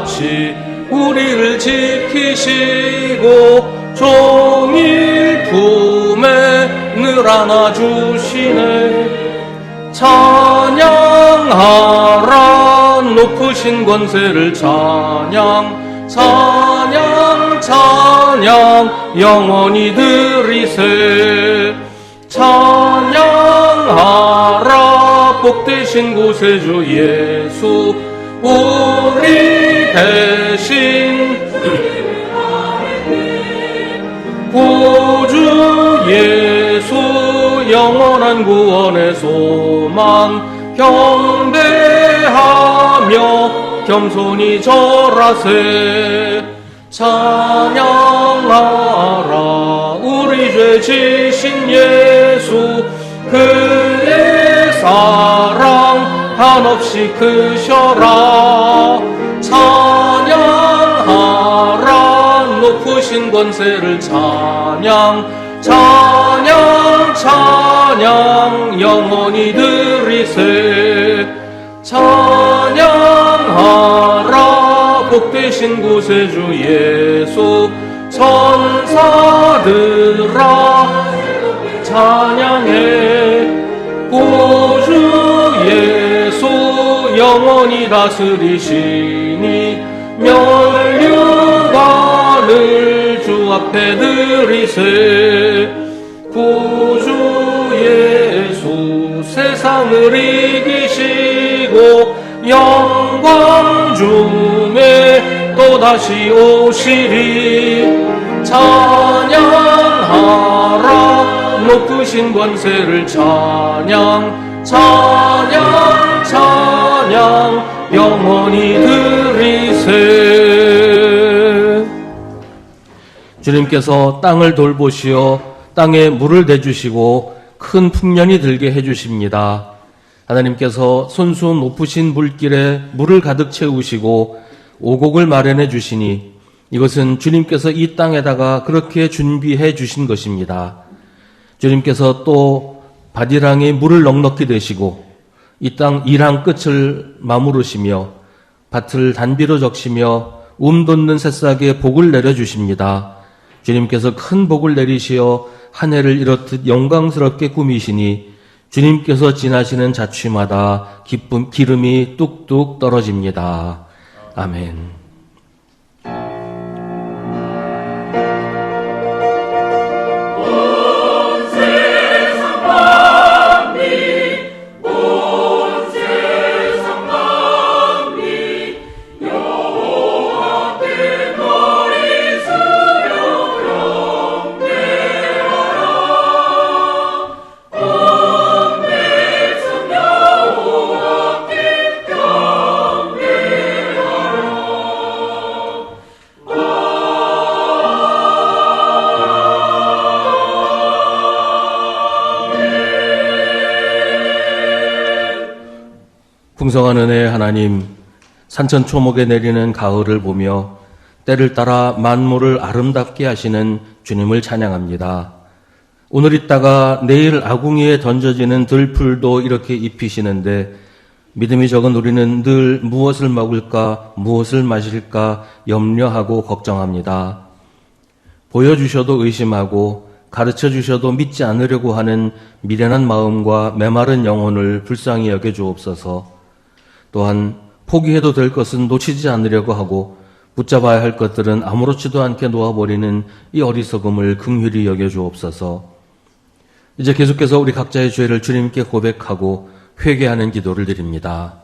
같이 우리를 지키시고 종일 품에 늘 안아주시네. 찬양하라 높으신 권세를 찬양 찬양 찬양 영원히 드리세. 찬양하라 복되신 구세주 예수 우리 대신 구주 예수 영원한 구원의 소망 경배하며 겸손히 절하세. 찬양하라 우리 죄 지신 예수 그의 사랑 한없이 크셔라. 찬양하라 높으신 권세를 찬양 찬양 찬양 영원히 드리세. 찬양하라 복되신 구세주 예수 천사들아 찬양해. 구주 예수 영원히 다스리시니 면류관을 주 앞에 드리세. 구주 예수 세상을 이기시고 영광 중에 또다시 오시리. 찬양하라 높으신 권세를 찬양 찬양 찬양 영원히 드리세. 주님께서 땅을 돌보시어 땅에 물을 대주시고 큰 풍년이 들게 해주십니다. 하나님께서 손수 높으신 물길에 물을 가득 채우시고 오곡을 마련해 주시니 이것은 주님께서 이 땅에다가 그렇게 준비해 주신 것입니다. 주님께서 또 바디랑에 물을 넉넉히 대시고 이 땅 이랑 끝을 마무르시며 밭을 단비로 적시며 돋는 새싹에 복을 내려주십니다. 주님께서 큰 복을 내리시어 한 해를 이렇듯 영광스럽게 꾸미시니 주님께서 지나시는 자취마다 기름이 뚝뚝 떨어집니다. 아멘. 풍성한 은혜의 하나님, 산천초목에 내리는 가을을 보며 때를 따라 만물을 아름답게 하시는 주님을 찬양합니다. 오늘 있다가 내일 아궁이에 던져지는 들풀도 이렇게 입히시는데 믿음이 적은 우리는 늘 무엇을 먹을까, 무엇을 마실까 염려하고 걱정합니다. 보여주셔도 의심하고 가르쳐주셔도 믿지 않으려고 하는 미련한 마음과 메마른 영혼을 불쌍히 여겨주옵소서. 또한 포기해도 될 것은 놓치지 않으려고 하고 붙잡아야 할 것들은 아무렇지도 않게 놓아버리는 이 어리석음을 긍휼히 여겨주옵소서. 이제 계속해서 우리 각자의 죄를 주님께 고백하고 회개하는 기도를 드립니다.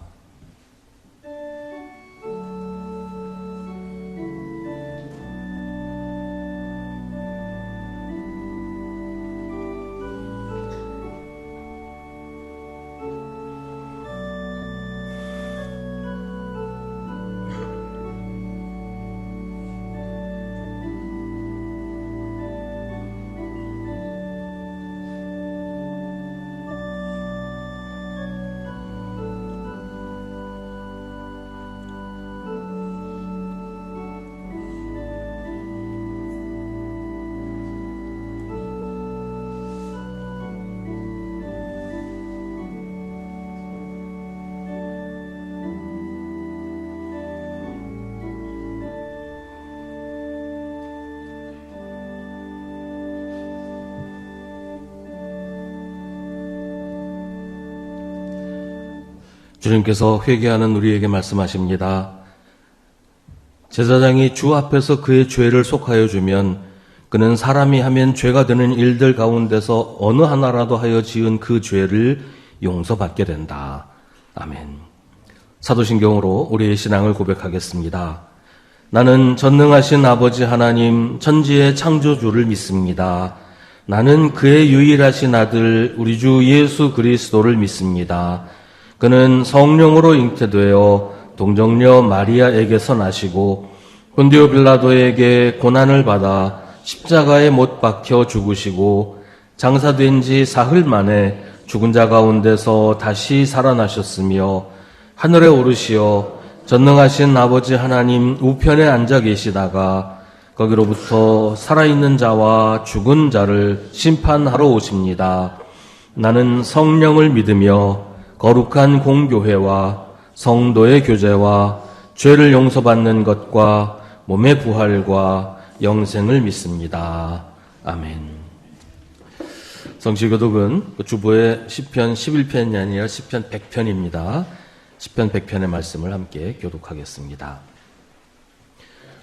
주님께서 회개하는 우리에게 말씀하십니다. 제사장이 주 앞에서 그의 죄를 속하여 주면 그는 사람이 하면 죄가 되는 일들 가운데서 어느 하나라도 하여 지은 그 죄를 용서받게 된다. 아멘. 사도신경으로 우리의 신앙을 고백하겠습니다. 나는 전능하신 아버지 하나님 천지의 창조주를 믿습니다. 나는 그의 유일하신 아들 우리 주 예수 그리스도를 믿습니다. 그는 성령으로 잉태되어 동정녀 마리아에게서 나시고 본디오 빌라도에게 고난을 받아 십자가에 못 박혀 죽으시고 장사된 지 사흘 만에 죽은 자 가운데서 다시 살아나셨으며 하늘에 오르시어 전능하신 아버지 하나님 우편에 앉아 계시다가 거기로부터 살아있는 자와 죽은 자를 심판하러 오십니다. 나는 성령을 믿으며 거룩한 공교회와 성도의 교제와 죄를 용서받는 것과 몸의 부활과 영생을 믿습니다. 아멘. 성시교독은 주보의 시편 11편이 아니라 시편 100편입니다. 시편 100편의 말씀을 함께 교독하겠습니다.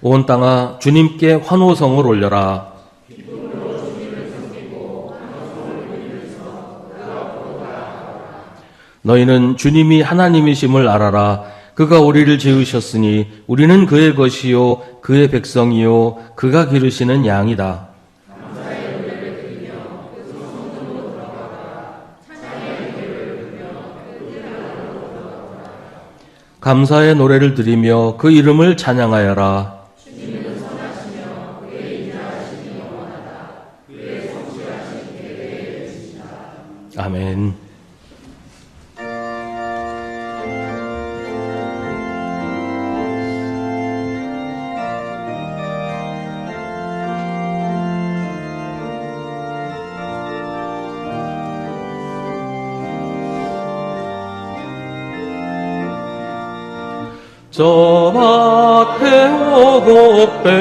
온 땅아 주님께 환호성을 올려라. 너희는 주님이 하나님이심을 알아라. 그가 우리를 지으셨으니 우리는 그의 것이요 그의 백성이요 그가 기르시는 양이다. 감사의 노래를 드리며 그 이름을 찬양하여라. 주님은 선하시며 그의 인자하심이 영원하다. 그의 성실하신 계획에 계시다. 아멘. 저 밭에 오곡백과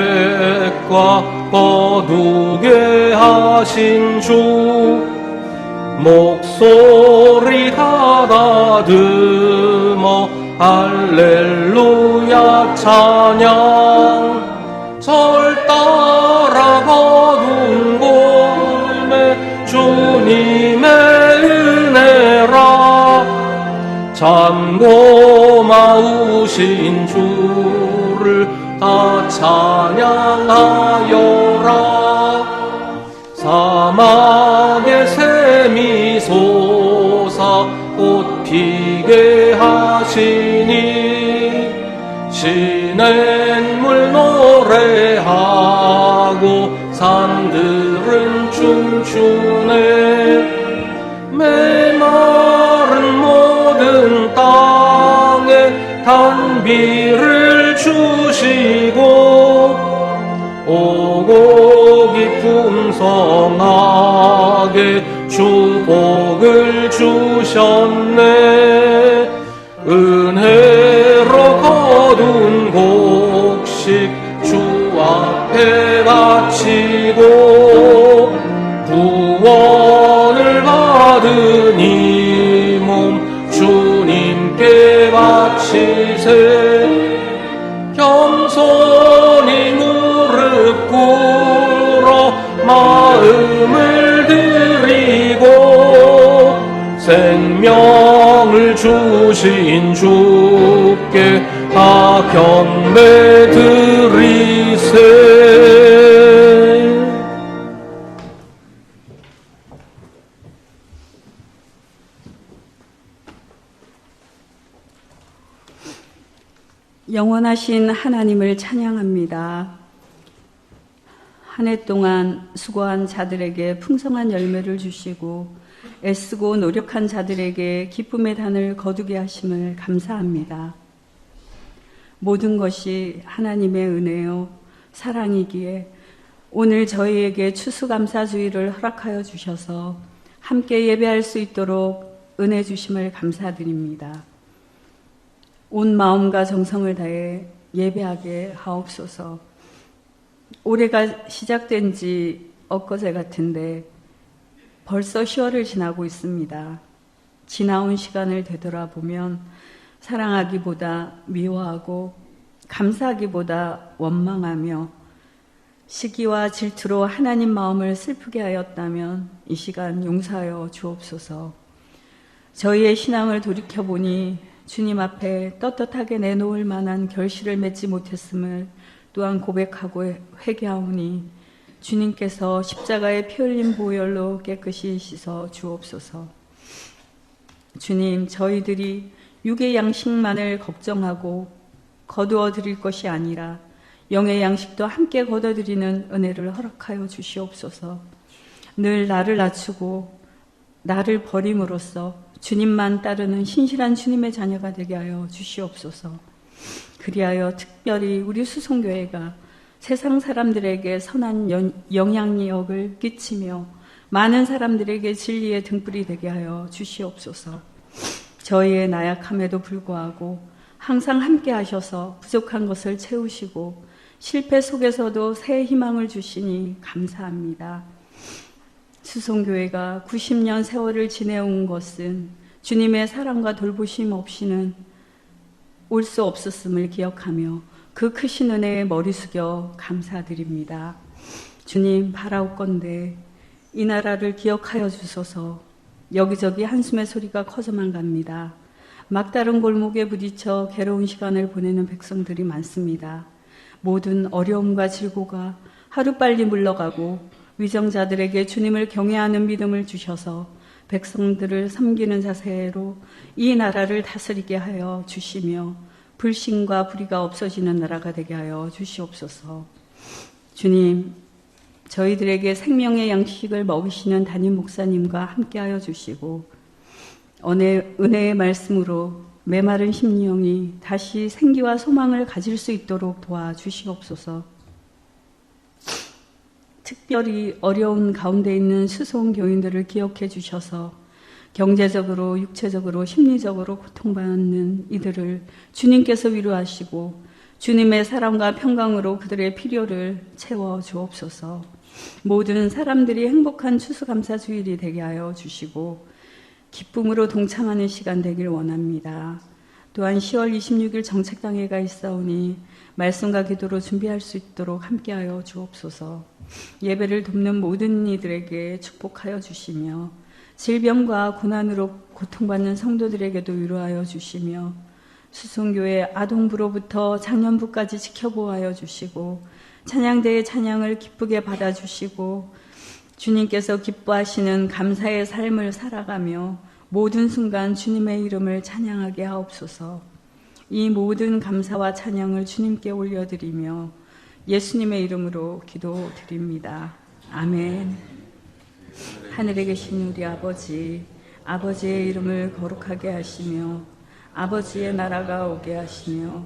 거두게 하신 주 목소리 가다듬어 할렐루야 찬양 절 따라 거둔 곳에 주님의 은혜라 참 고마우신 주를 다 찬양하여라. 사막에 샘이 솟아 꽃 피게 하시니 시냇물 노래하고 산들은 춤추네. 메마른 모든 땅에 단비를 주시고 오곡이 풍성하게 주복을 주셨네. 은혜로 거둔 곡식 주 앞에 바치고 구원을 받은 이 몸 주님께 바치세. 겸손히 무릎 꿇어 마음을 드리고 생명을 주신 주께 다 경배 드리세. 영원하신 하나님을 찬양합니다. 한 해 동안 수고한 자들에게 풍성한 열매를 주시고 애쓰고 노력한 자들에게 기쁨의 단을 거두게 하심을 감사합니다. 모든 것이 하나님의 은혜요 사랑이기에 오늘 저희에게 추수감사주의를 허락하여 주셔서 함께 예배할 수 있도록 은혜 주심을 감사드립니다. 온 마음과 정성을 다해 예배하게 하옵소서. 올해가 시작된 지 엊그제 같은데 벌써 10월을 지나고 있습니다. 지나온 시간을 되돌아보면 사랑하기보다 미워하고 감사하기보다 원망하며 시기와 질투로 하나님 마음을 슬프게 하였다면 이 시간 용서하여 주옵소서. 저희의 신앙을 돌이켜보니 주님 앞에 떳떳하게 내놓을 만한 결실을 맺지 못했음을 또한 고백하고 회개하오니 주님께서 십자가의 피 흘린 보혈로 깨끗이 씻어 주옵소서. 주님, 저희들이 육의 양식만을 걱정하고 거두어 드릴 것이 아니라 영의 양식도 함께 거둬들이는 은혜를 허락하여 주시옵소서. 늘 나를 낮추고 나를 버림으로써 주님만 따르는 신실한 주님의 자녀가 되게 하여 주시옵소서. 그리하여 특별히 우리 수송교회가 세상 사람들에게 선한 영향력을 끼치며 많은 사람들에게 진리의 등불이 되게 하여 주시옵소서. 저희의 나약함에도 불구하고 항상 함께 하셔서 부족한 것을 채우시고 실패 속에서도 새 희망을 주시니 감사합니다. 수송교회가 90년 세월을 지내온 것은 주님의 사랑과 돌보심 없이는 올 수 없었음을 기억하며 그 크신 은혜에 머리 숙여 감사드립니다. 주님, 바라옵건대 이 나라를 기억하여 주소서. 여기저기 한숨의 소리가 커져만 갑니다. 막다른 골목에 부딪혀 괴로운 시간을 보내는 백성들이 많습니다. 모든 어려움과 질고가 하루빨리 물러가고 위정자들에게 주님을 경외하는 믿음을 주셔서 백성들을 섬기는 자세로 이 나라를 다스리게 하여 주시며 불신과 불의가 없어지는 나라가 되게 하여 주시옵소서. 주님, 저희들에게 생명의 양식을 먹이시는 담임 목사님과 함께하여 주시고 은혜의 말씀으로 메마른 심령이 다시 생기와 소망을 가질 수 있도록 도와주시옵소서. 특별히 어려운 가운데 있는 수송 교인들을 기억해 주셔서 경제적으로, 육체적으로, 심리적으로 고통받는 이들을 주님께서 위로하시고 주님의 사랑과 평강으로 그들의 필요를 채워 주옵소서. 모든 사람들이 행복한 추수감사주일이 되게 하여 주시고 기쁨으로 동참하는 시간 되길 원합니다. 또한 10월 26일 정책당회가 있사오니 말씀과 기도로 준비할 수 있도록 함께하여 주옵소서. 예배를 돕는 모든 이들에게 축복하여 주시며 질병과 고난으로 고통받는 성도들에게도 위로하여 주시며 수송교회 아동부로부터 장년부까지 지켜보아여 주시고 찬양대의 찬양을 기쁘게 받아주시고 주님께서 기뻐하시는 감사의 삶을 살아가며 모든 순간 주님의 이름을 찬양하게 하옵소서. 이 모든 감사와 찬양을 주님께 올려드리며 예수님의 이름으로 기도드립니다. 아멘. 하늘에 계신 우리 아버지, 아버지의 이름을 거룩하게 하시며 아버지의 나라가 오게 하시며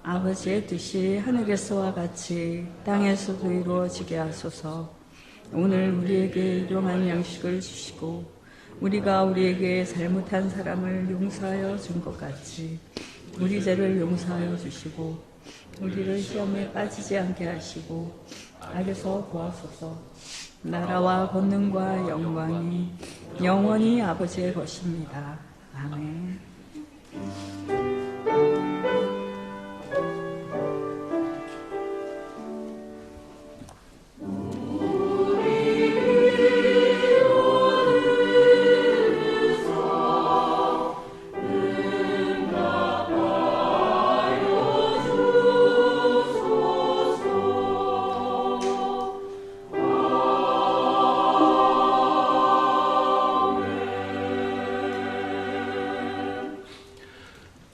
아버지의 뜻이 하늘에서와 같이 땅에서도 이루어지게 하소서. 오늘 우리에게 일용할 양식을 주시고 우리가 우리에게 잘못한 사람을 용서하여 준 것 같이 우리 죄를 용서하여 주시고 우리를 시험에 빠지지 않게 하시고 악에서 구하소서. 나라와 권능과 영광이 영원히 아버지의 것입니다. 아멘.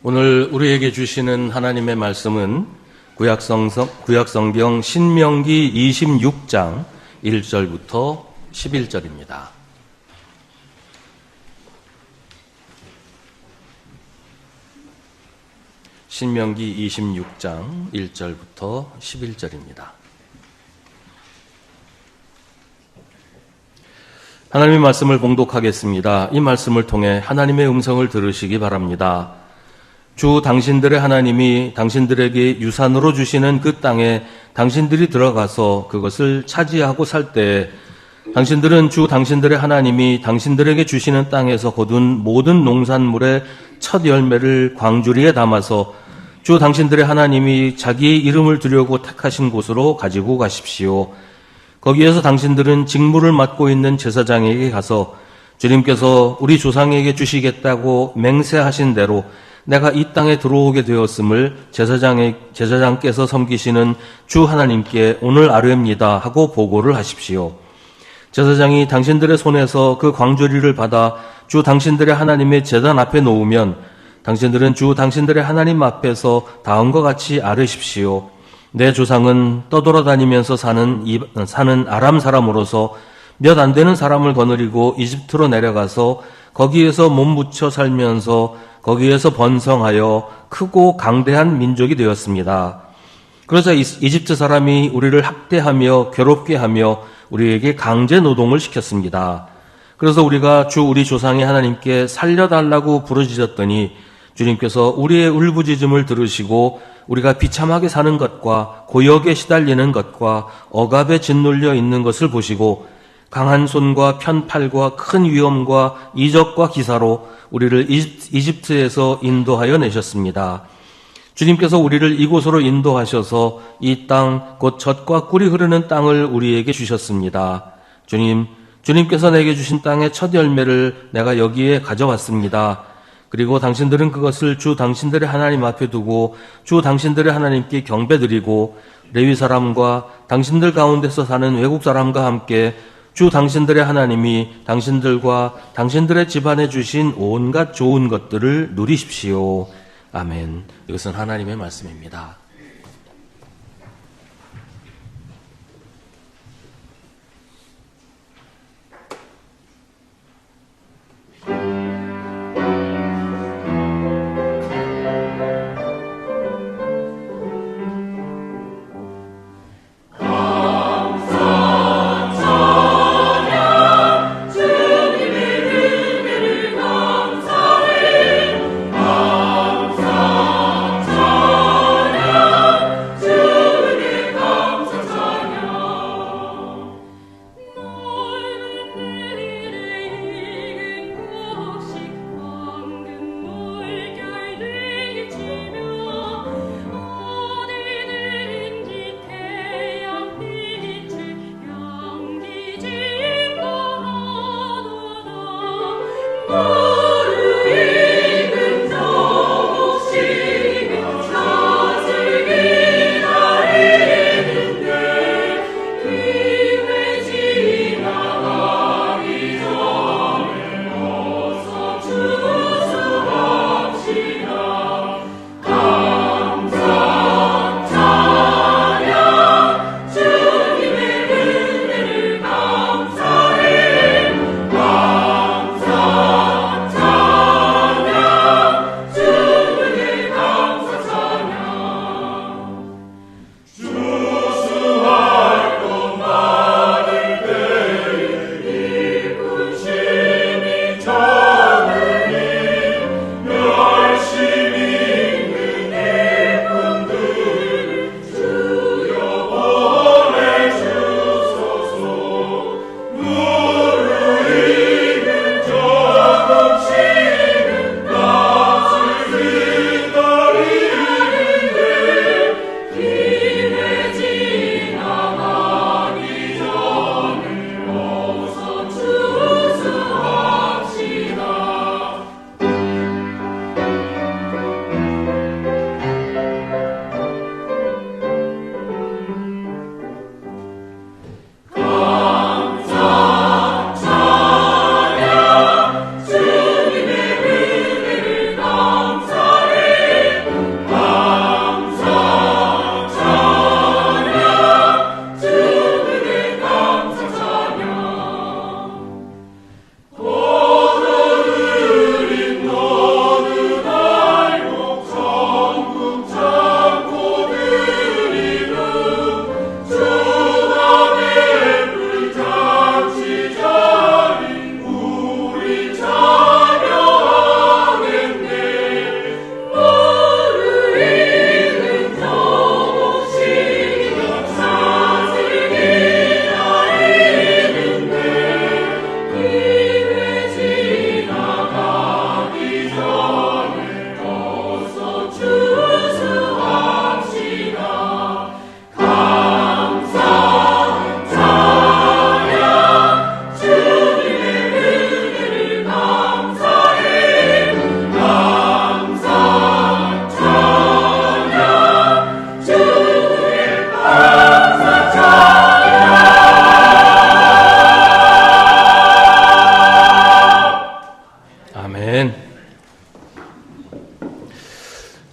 오늘 우리에게 주시는 하나님의 말씀은 구약성경 신명기 26장 1절부터 11절입니다. 신명기 26장 1절부터 11절입니다. 하나님의 말씀을 봉독하겠습니다. 이 말씀을 통해 하나님의 음성을 들으시기 바랍니다. 주 당신들의 하나님이 당신들에게 유산으로 주시는 그 땅에 당신들이 들어가서 그것을 차지하고 살 때 당신들은 주 당신들의 하나님이 당신들에게 주시는 땅에서 거둔 모든 농산물의 첫 열매를 광주리에 담아서 주 당신들의 하나님이 자기의 이름을 두려고 택하신 곳으로 가지고 가십시오. 거기에서 당신들은 직무를 맡고 있는 제사장에게 가서 주님께서 우리 조상에게 주시겠다고 맹세하신 대로 내가 이 땅에 들어오게 되었음을 제사장께서 섬기시는 주 하나님께 오늘 아뢰옵니다 하고 보고를 하십시오. 제사장이 당신들의 손에서 그 광주리를 받아 주 당신들의 하나님의 제단 앞에 놓으면 당신들은 주 당신들의 하나님 앞에서 다음과 같이 아뢰십시오. 내 조상은 떠돌아다니면서 사는 아람 사람으로서 몇 안 되는 사람을 거느리고 이집트로 내려가서 거기에서 몸붙여 살면서 거기에서 번성하여 크고 강대한 민족이 되었습니다. 그러자 이집트 사람이 우리를 학대하며 괴롭게 하며 우리에게 강제 노동을 시켰습니다. 그래서 우리가 우리 조상의 하나님께 살려달라고 부르짖었더니 주님께서 우리의 울부짖음을 들으시고 우리가 비참하게 사는 것과 고역에 시달리는 것과 억압에 짓눌려 있는 것을 보시고 강한 손과 편팔과 큰 위험과 이적과 기사로 우리를 이집트에서 인도하여 내셨습니다. 주님께서 우리를 이곳으로 인도하셔서 이 땅 곧 젖과 꿀이 흐르는 땅을 우리에게 주셨습니다. 주님께서 내게 주신 땅의 첫 열매를 내가 여기에 가져왔습니다. 그리고 당신들은 그것을 주 당신들의 하나님 앞에 두고 주 당신들의 하나님께 경배드리고 레위 사람과 당신들 가운데서 사는 외국 사람과 함께 주 당신들의 하나님이 당신들과 당신들의 집안에 주신 온갖 좋은 것들을 누리십시오. 아멘. 이것은 하나님의 말씀입니다.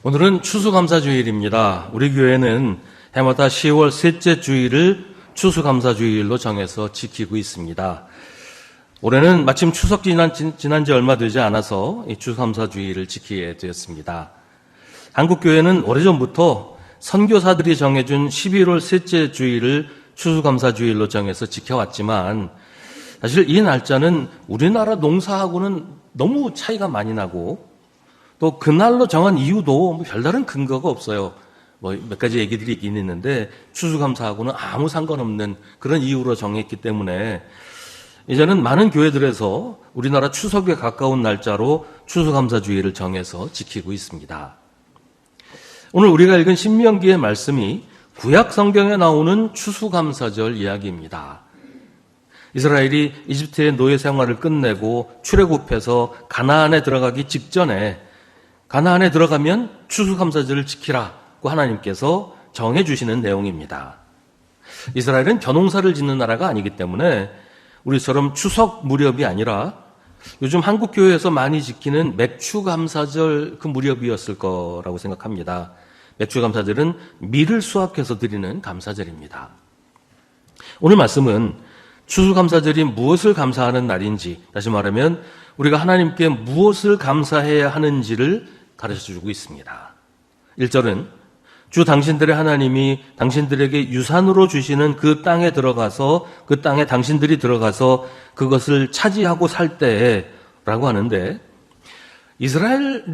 오늘은 추수감사주일입니다. 우리 교회는 해마다 10월 셋째 주일을 추수감사주일로 정해서 지키고 있습니다. 올해는 마침 추석 지난 지 얼마 되지 않아서 이 추수감사주일을 지키게 되었습니다. 한국교회는 오래전부터 선교사들이 정해준 11월 셋째 주일을 추수감사주일로 정해서 지켜왔지만 사실 이 날짜는 우리나라 농사하고는 너무 차이가 많이 나고 또 그날로 정한 이유도 별다른 근거가 없어요. 몇 가지 얘기들이 있긴 있는데 추수감사하고는 아무 상관없는 그런 이유로 정했기 때문에 이제는 많은 교회들에서 우리나라 추석에 가까운 날짜로 추수감사주일을 정해서 지키고 있습니다. 오늘 우리가 읽은 신명기의 말씀이 구약 성경에 나오는 추수감사절 이야기입니다. 이스라엘이 이집트의 노예 생활을 끝내고 출애굽해서 가나안에 들어가기 직전에 가나안에 들어가면 추수감사절을 지키라고 하나님께서 정해주시는 내용입니다. 이스라엘은 벼농사를 짓는 나라가 아니기 때문에 우리처럼 추석 무렵이 아니라 요즘 한국교회에서 많이 지키는 맥추감사절 그 무렵이었을 거라고 생각합니다. 맥추감사절은 밀을 수확해서 드리는 감사절입니다. 오늘 말씀은 추수감사절이 무엇을 감사하는 날인지, 다시 말하면 우리가 하나님께 무엇을 감사해야 하는지를 가르쳐주고 있습니다. 1절은 주 당신들의 하나님이 당신들에게 유산으로 주시는 그 땅에 들어가서 그 땅에 당신들이 들어가서 그것을 차지하고 살 때에 라고 하는데 이스라엘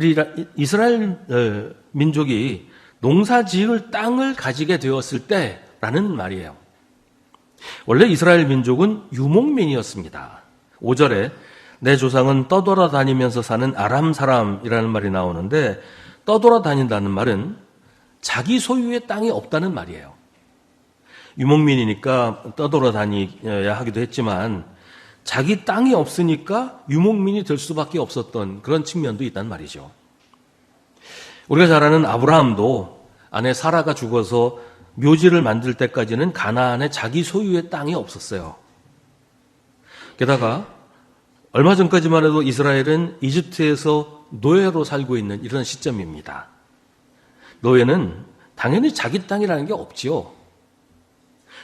민족이 농사 지을 땅을 가지게 되었을 때라는 말이에요. 원래 이스라엘 민족은 유목민이었습니다. 5절에 내 조상은 떠돌아다니면서 사는 아람 사람이라는 말이 나오는데 떠돌아다닌다는 말은 자기 소유의 땅이 없다는 말이에요. 유목민이니까 떠돌아다녀야 하기도 했지만 자기 땅이 없으니까 유목민이 될 수밖에 없었던 그런 측면도 있단 말이죠. 우리가 잘 아는 아브라함도 아내 사라가 죽어서 묘지를 만들 때까지는 가나안에 자기 소유의 땅이 없었어요. 게다가 얼마 전까지만 해도 이스라엘은 이집트에서 노예로 살고 있는 이런 시점입니다. 노예는 당연히 자기 땅이라는 게 없지요.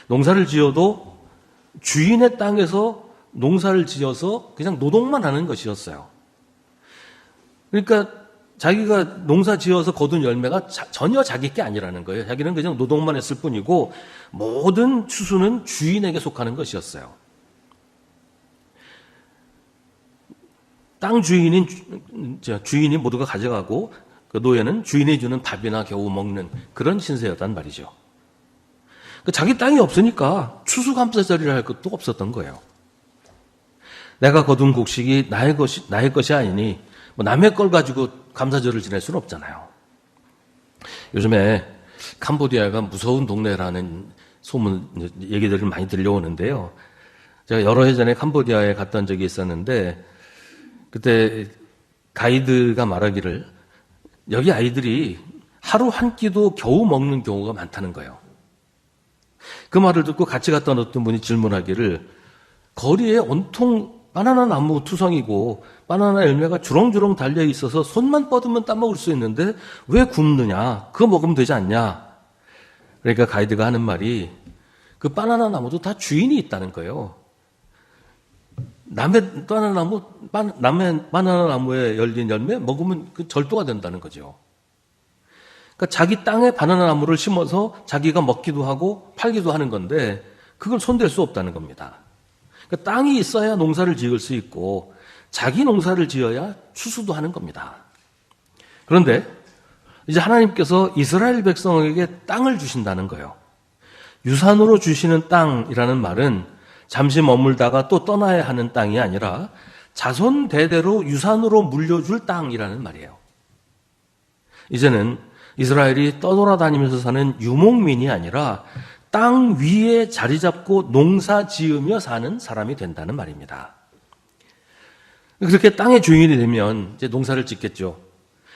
농사를 지어도 주인의 땅에서 농사를 지어서 그냥 노동만 하는 것이었어요. 그러니까 자기가 농사 지어서 거둔 열매가 전혀 자기 게 아니라는 거예요. 자기는 그냥 노동만 했을 뿐이고 모든 추수는 주인에게 속하는 것이었어요. 땅 주인이 모두가 가져가고 그 노예는 주인이 주는 밥이나 겨우 먹는 그런 신세였단 말이죠. 자기 땅이 없으니까 추수감사절이라 할 것도 없었던 거예요. 내가 거둔 곡식이 나의 것이 아니니 남의 걸 가지고 감사절을 지낼 수는 없잖아요. 요즘에 캄보디아가 무서운 동네라는 소문 얘기들을 많이 들려오는데요. 제가 여러 해 전에 캄보디아에 갔던 적이 있었는데 그때 가이드가 말하기를 여기 아이들이 하루 한 끼도 겨우 먹는 경우가 많다는 거예요. 그 말을 듣고 같이 갔던 어떤 분이 질문하기를 거리에 온통 바나나 나무 투성이고 바나나 열매가 주렁주렁 달려 있어서 손만 뻗으면 따먹을 수 있는데 왜 굶느냐? 그거 먹으면 되지 않냐? 그러니까 가이드가 하는 말이 그 바나나 나무도 다 주인이 있다는 거예요. 남의 바나나 나무에 열린 열매 먹으면 그 절도가 된다는 거죠. 그러니까 자기 땅에 바나나 나무를 심어서 자기가 먹기도 하고 팔기도 하는 건데 그걸 손댈 수 없다는 겁니다. 그러니까 땅이 있어야 농사를 지을 수 있고 자기 농사를 지어야 추수도 하는 겁니다. 그런데 이제 하나님께서 이스라엘 백성에게 땅을 주신다는 거예요. 유산으로 주시는 땅이라는 말은 잠시 머물다가 또 떠나야 하는 땅이 아니라 자손 대대로 유산으로 물려줄 땅이라는 말이에요. 이제는 이스라엘이 떠돌아다니면서 사는 유목민이 아니라 땅 위에 자리 잡고 농사 지으며 사는 사람이 된다는 말입니다. 그렇게 땅의 주인이 되면 이제 농사를 짓겠죠.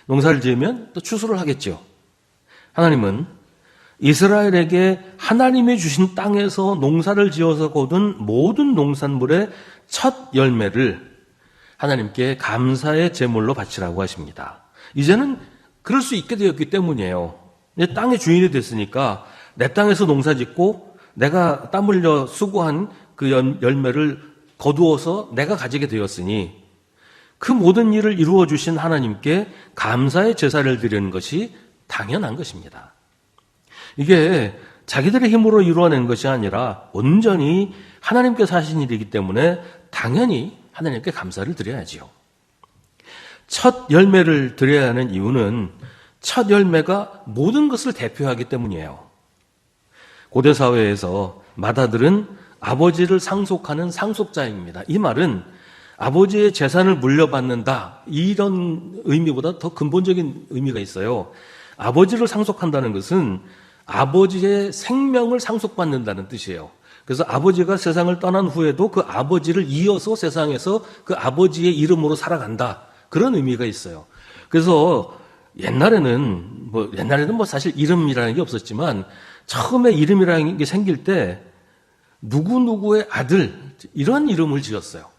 농사를 지으면 또 추수를 하겠죠. 하나님은 이스라엘에게 하나님이 주신 땅에서 농사를 지어서 거둔 모든 농산물의 첫 열매를 하나님께 감사의 제물로 바치라고 하십니다. 이제는 그럴 수 있게 되었기 때문이에요. 내 땅의 주인이 됐으니까 내 땅에서 농사 짓고 내가 땀 흘려 수고한 그 열매를 거두어서 내가 가지게 되었으니 그 모든 일을 이루어 주신 하나님께 감사의 제사를 드리는 것이 당연한 것입니다. 이게 자기들의 힘으로 이루어낸 것이 아니라 온전히 하나님께서 하신 일이기 때문에 당연히 하나님께 감사를 드려야지요. 첫 열매를 드려야 하는 이유는 첫 열매가 모든 것을 대표하기 때문이에요. 고대 사회에서 맏아들은 아버지를 상속하는 상속자입니다. 이 말은 아버지의 재산을 물려받는다, 이런 의미보다 더 근본적인 의미가 있어요. 아버지를 상속한다는 것은 아버지의 생명을 상속받는다는 뜻이에요. 그래서 아버지가 세상을 떠난 후에도 그 아버지를 이어서 세상에서 그 아버지의 이름으로 살아간다, 그런 의미가 있어요. 그래서 옛날에는 사실 이름이라는 게 없었지만 처음에 이름이라는 게 생길 때 누구누구의 아들, 이런 이름을 지었어요.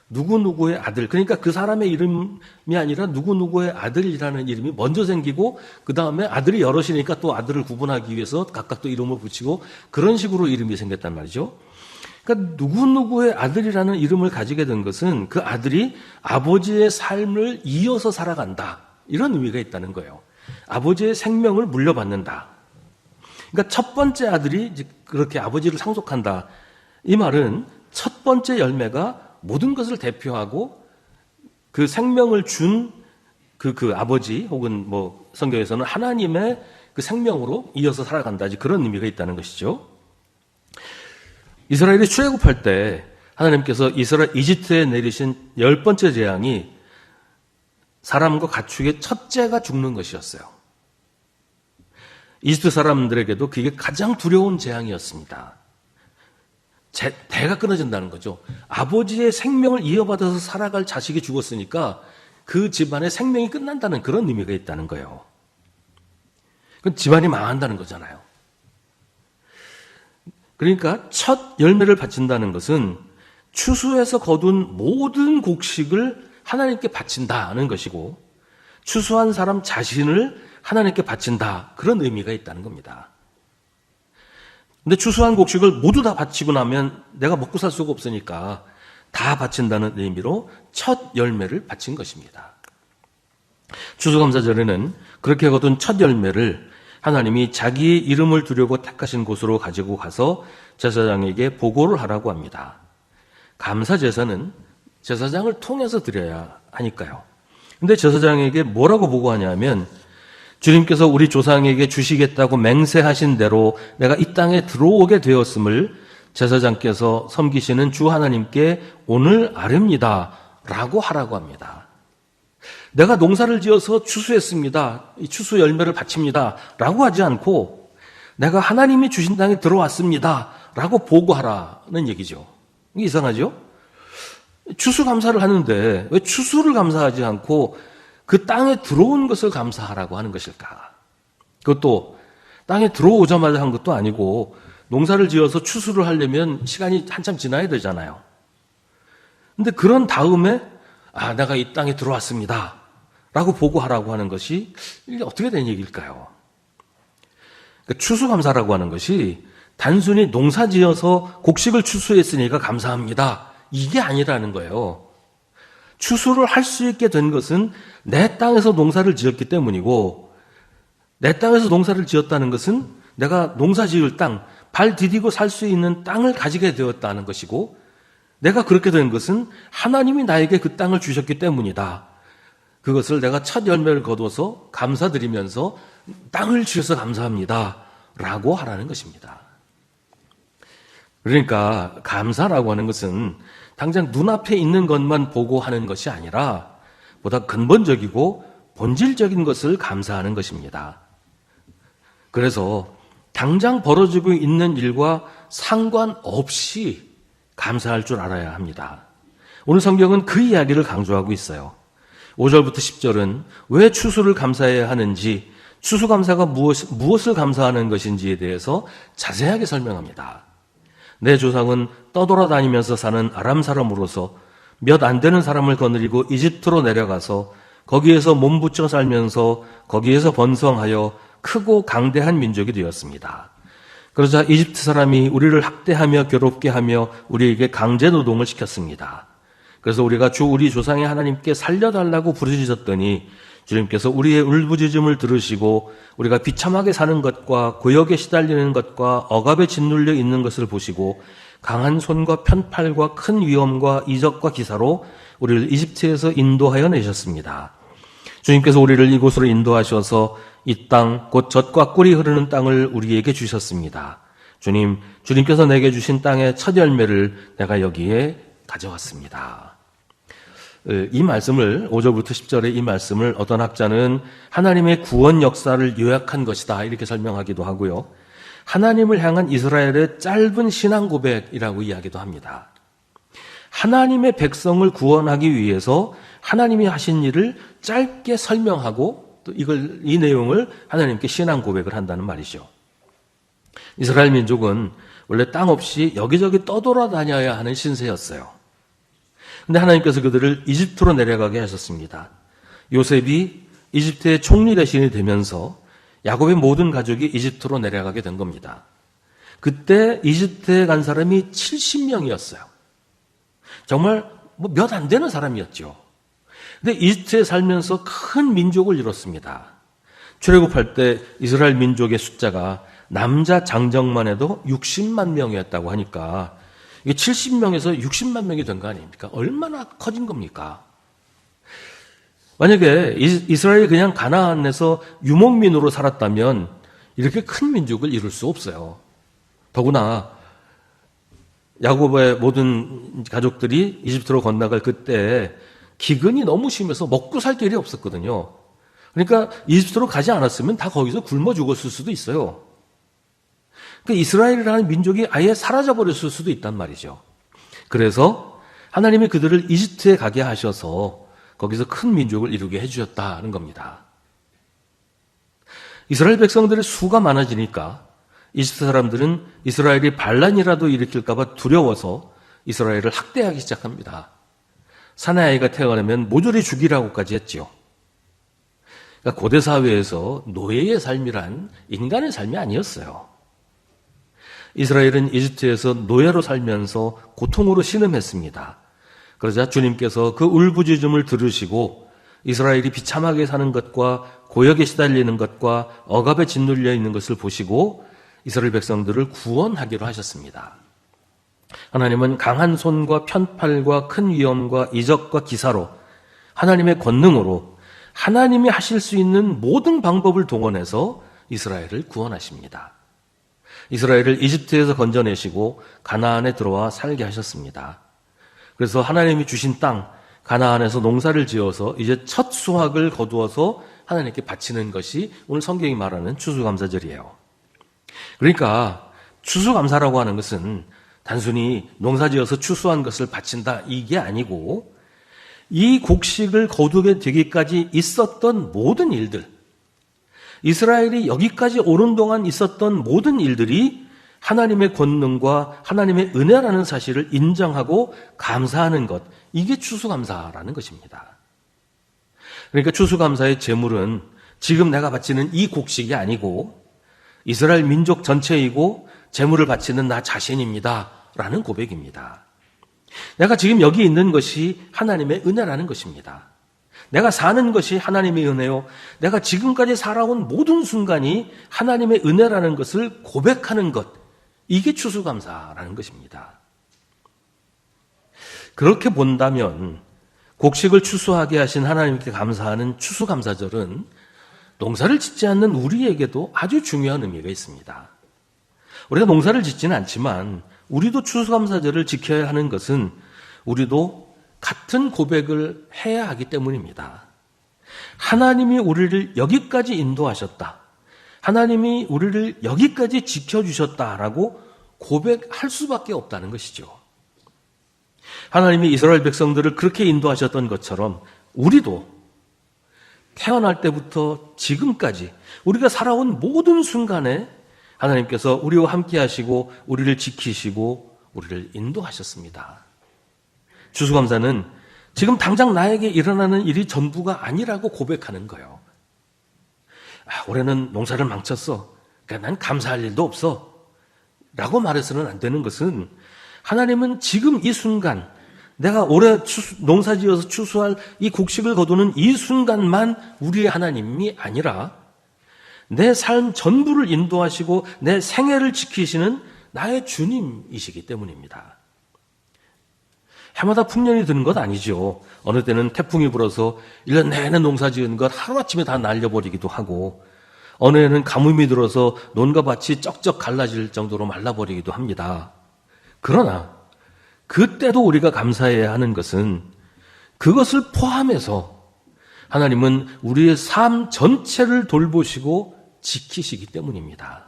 누구누구의 아들. 그러니까 그 사람의 이름이 아니라 누구누구의 아들이라는 이름이 먼저 생기고 그 다음에 아들이 여럿이니까 또 아들을 구분하기 위해서 각각 또 이름을 붙이고 그런 식으로 이름이 생겼단 말이죠. 그러니까 누구누구의 아들이라는 이름을 가지게 된 것은 그 아들이 아버지의 삶을 이어서 살아간다, 이런 의미가 있다는 거예요. 아버지의 생명을 물려받는다. 그러니까 첫 번째 아들이 그렇게 아버지를 상속한다. 이 말은 첫 번째 열매가 모든 것을 대표하고 그 생명을 준 그 아버지, 혹은 뭐 성경에서는 하나님의 그 생명으로 이어서 살아간다, 그런 의미가 있다는 것이죠. 이스라엘이 출애굽할 때 하나님께서 이집트에 내리신 10번째 재앙이 사람과 가축의 첫째가 죽는 것이었어요. 이집트 사람들에게도 그게 가장 두려운 재앙이었습니다. 대가 끊어진다는 거죠. 아버지의 생명을 이어받아서 살아갈 자식이 죽었으니까 그 집안의 생명이 끝난다는 그런 의미가 있다는 거예요. 그건 집안이 망한다는 거잖아요. 그러니까 첫 열매를 바친다는 것은 추수에서 거둔 모든 곡식을 하나님께 바친다는 것이고, 추수한 사람 자신을 하나님께 바친다, 그런 의미가 있다는 겁니다. 근데 추수한 곡식을 모두 다 바치고 나면 내가 먹고 살 수가 없으니까 다 바친다는 의미로 첫 열매를 바친 것입니다. 추수감사절에는 그렇게 거둔 첫 열매를 하나님이 자기의 이름을 두려고 택하신 곳으로 가지고 가서 제사장에게 보고를 하라고 합니다. 감사제사는 제사장을 통해서 드려야 하니까요. 근데 제사장에게 뭐라고 보고하냐면, 주님께서 우리 조상에게 주시겠다고 맹세하신 대로 내가 이 땅에 들어오게 되었음을 제사장께서 섬기시는 주 하나님께 오늘 아렵니다, 라고 하라고 합니다. 내가 농사를 지어서 추수했습니다, 이 추수 열매를 바칩니다, 라고 하지 않고 내가 하나님이 주신 땅에 들어왔습니다, 라고 보고하라는 얘기죠. 이게 이상하죠? 추수감사를 하는데 왜 추수를 감사하지 않고 그 땅에 들어온 것을 감사하라고 하는 것일까? 그것도 땅에 들어오자마자 한 것도 아니고 농사를 지어서 추수를 하려면 시간이 한참 지나야 되잖아요. 근데 그런 다음에 내가 이 땅에 들어왔습니다, 라고 보고하라고 하는 것이 이게 어떻게 된 얘기일까요? 그러니까 추수감사라고 하는 것이 단순히 농사 지어서 곡식을 추수했으니까 감사합니다, 이게 아니라는 거예요. 추수를 할 수 있게 된 것은 내 땅에서 농사를 지었기 때문이고, 내 땅에서 농사를 지었다는 것은 내가 농사 지을 땅, 발 디디고 살 수 있는 땅을 가지게 되었다는 것이고, 내가 그렇게 된 것은 하나님이 나에게 그 땅을 주셨기 때문이다. 그것을 내가 첫 열매를 거둬서 감사드리면서 땅을 주셔서 감사합니다, 라고 하라는 것입니다. 그러니까 감사라고 하는 것은 당장 눈앞에 있는 것만 보고 하는 것이 아니라 보다 근본적이고 본질적인 것을 감사하는 것입니다. 그래서 당장 벌어지고 있는 일과 상관없이 감사할 줄 알아야 합니다. 오늘 성경은 그 이야기를 강조하고 있어요. 5절부터 10절은 왜 추수를 감사해야 하는지, 추수감사가 무엇을 감사하는 것인지에 대해서 자세하게 설명합니다. 내 조상은 떠돌아다니면서 사는 아람 사람으로서 몇 안 되는 사람을 거느리고 이집트로 내려가서 거기에서 몸붙여 살면서 거기에서 번성하여 크고 강대한 민족이 되었습니다. 그러자 이집트 사람이 우리를 학대하며 괴롭게 하며 우리에게 강제 노동을 시켰습니다. 그래서 우리가 우리 조상의 하나님께 살려달라고 부르짖었더니 주님께서 우리의 울부짖음을 들으시고 우리가 비참하게 사는 것과 고역에 시달리는 것과 억압에 짓눌려 있는 것을 보시고 강한 손과 편팔과 큰 위험과 이적과 기사로 우리를 이집트에서 인도하여 내셨습니다. 주님께서 우리를 이곳으로 인도하셔서 이 땅, 곧 젖과 꿀이 흐르는 땅을 우리에게 주셨습니다. 주님께서 내게 주신 땅의 첫 열매를 내가 여기에 가져왔습니다. 이 말씀을 5절부터 10절의 이 말씀을 어떤 학자는 하나님의 구원 역사를 요약한 것이다 이렇게 설명하기도 하고요. 하나님을 향한 이스라엘의 짧은 신앙 고백이라고 이야기도 합니다. 하나님의 백성을 구원하기 위해서 하나님이 하신 일을 짧게 설명하고 또 이 내용을 하나님께 신앙 고백을 한다는 말이죠. 이스라엘 민족은 원래 땅 없이 여기저기 떠돌아다녀야 하는 신세였어요. 근데 하나님께서 그들을 이집트로 내려가게 하셨습니다. 요셉이 이집트의 총리 대신이 되면서 야곱의 모든 가족이 이집트로 내려가게 된 겁니다. 그때 이집트에 간 사람이 70명이었어요. 정말 몇 안 되는 사람이었죠. 근데 이집트에 살면서 큰 민족을 이뤘습니다. 출애굽할 때 이스라엘 민족의 숫자가 남자 장정만 해도 60만 명이었다고 하니까 이게 70명에서 60만 명이 된 거 아닙니까? 얼마나 커진 겁니까? 만약에 이스라엘이 그냥 가나안에서 유목민으로 살았다면 이렇게 큰 민족을 이룰 수 없어요. 더구나 야곱의 모든 가족들이 이집트로 건너갈 그때 기근이 너무 심해서 먹고 살 길이 없었거든요. 그러니까 이집트로 가지 않았으면 다 거기서 굶어 죽었을 수도 있어요. 그러니까 이스라엘이라는 민족이 아예 사라져버렸을 수도 있단 말이죠. 그래서 하나님이 그들을 이집트에 가게 하셔서 거기서 큰 민족을 이루게 해주셨다는 겁니다. 이스라엘 백성들의 수가 많아지니까 이집트 사람들은 이스라엘이 반란이라도 일으킬까 봐 두려워서 이스라엘을 학대하기 시작합니다. 사내아이가 태어나면 모조리 죽이라고까지 했지요. 그러니까 고대 사회에서 노예의 삶이란 인간의 삶이 아니었어요. 이스라엘은 이집트에서 노예로 살면서 고통으로 신음했습니다. 그러자 주님께서 그 울부짖음을 들으시고 이스라엘이 비참하게 사는 것과 고역에 시달리는 것과 억압에 짓눌려 있는 것을 보시고 이스라엘 백성들을 구원하기로 하셨습니다. 하나님은 강한 손과 편팔과 큰 위험과 이적과 기사로 하나님의 권능으로 하나님이 하실 수 있는 모든 방법을 동원해서 이스라엘을 구원하십니다. 이스라엘을 이집트에서 건져내시고 가나안에 들어와 살게 하셨습니다. 그래서 하나님이 주신 땅 가나안에서 농사를 지어서 이제 첫 수확을 거두어서 하나님께 바치는 것이 오늘 성경이 말하는 추수감사절이에요. 그러니까 추수감사라고 하는 것은 단순히 농사지어서 추수한 것을 바친다 이게 아니고 이 곡식을 거두게 되기까지 있었던 모든 일들, 이스라엘이 여기까지 오는 동안 있었던 모든 일들이 하나님의 권능과 하나님의 은혜라는 사실을 인정하고 감사하는 것, 이게 추수감사라는 것입니다. 그러니까 추수감사의 제물은 지금 내가 바치는 이 곡식이 아니고 이스라엘 민족 전체이고 제물을 바치는 나 자신입니다 라는 고백입니다. 내가 지금 여기 있는 것이 하나님의 은혜라는 것입니다. 내가 사는 것이 하나님의 은혜요. 내가 지금까지 살아온 모든 순간이 하나님의 은혜라는 것을 고백하는 것, 이게 추수감사라는 것입니다. 그렇게 본다면 곡식을 추수하게 하신 하나님께 감사하는 추수감사절은 농사를 짓지 않는 우리에게도 아주 중요한 의미가 있습니다. 우리가 농사를 짓지는 않지만 우리도 추수감사절을 지켜야 하는 것은 우리도 같은 고백을 해야 하기 때문입니다. 하나님이 우리를 여기까지 인도하셨다. 하나님이 우리를 여기까지 지켜주셨다라고 고백할 수밖에 없다는 것이죠. 하나님이 이스라엘 백성들을 그렇게 인도하셨던 것처럼 우리도 태어날 때부터 지금까지 우리가 살아온 모든 순간에 하나님께서 우리와 함께 하시고 우리를 지키시고 우리를 인도하셨습니다. 추수감사는 지금 당장 나에게 일어나는 일이 전부가 아니라고 고백하는 거예요. 올해는 농사를 망쳤어. 그러니까 난 감사할 일도 없어. 라고 말해서는 안 되는 것은 하나님은 지금 이 순간 내가 올해 농사지어서 추수할 이 곡식을 거두는 이 순간만 우리의 하나님이 아니라 내 삶 전부를 인도하시고 내 생애를 지키시는 나의 주님이시기 때문입니다. 해마다 풍년이 드는 것 아니죠. 어느 때는 태풍이 불어서 1년 내내 농사 지은 것 하루아침에 다 날려버리기도 하고 어느 해는 가뭄이 들어서 논과 밭이 쩍쩍 갈라질 정도로 말라버리기도 합니다. 그러나 그때도 우리가 감사해야 하는 것은 그것을 포함해서 하나님은 우리의 삶 전체를 돌보시고 지키시기 때문입니다.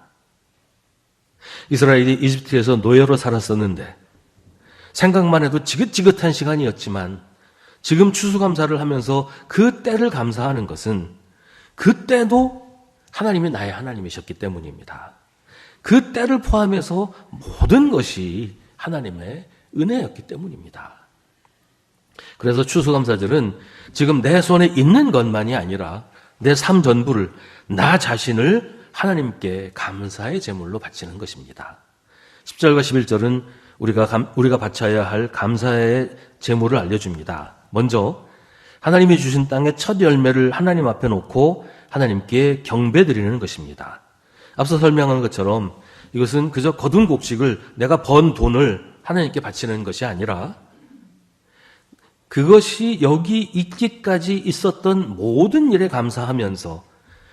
이스라엘이 이집트에서 노예로 살았었는데 생각만 해도 지긋지긋한 시간이었지만 지금 추수감사를 하면서 그 때를 감사하는 것은 그때도 하나님이 나의 하나님이셨기 때문입니다. 그 때를 포함해서 모든 것이 하나님의 은혜였기 때문입니다. 그래서 추수감사절은 지금 내 손에 있는 것만이 아니라 내 삶 전부를 나 자신을 하나님께 감사의 제물로 바치는 것입니다. 10절과 11절은 우리가 바쳐야 할 감사의 제물을 알려줍니다. 먼저 하나님이 주신 땅의 첫 열매를 하나님 앞에 놓고 하나님께 경배드리는 것입니다. 앞서 설명한 것처럼 이것은 그저 거둔 곡식을 내가 번 돈을 하나님께 바치는 것이 아니라 그것이 여기 있기까지 있었던 모든 일에 감사하면서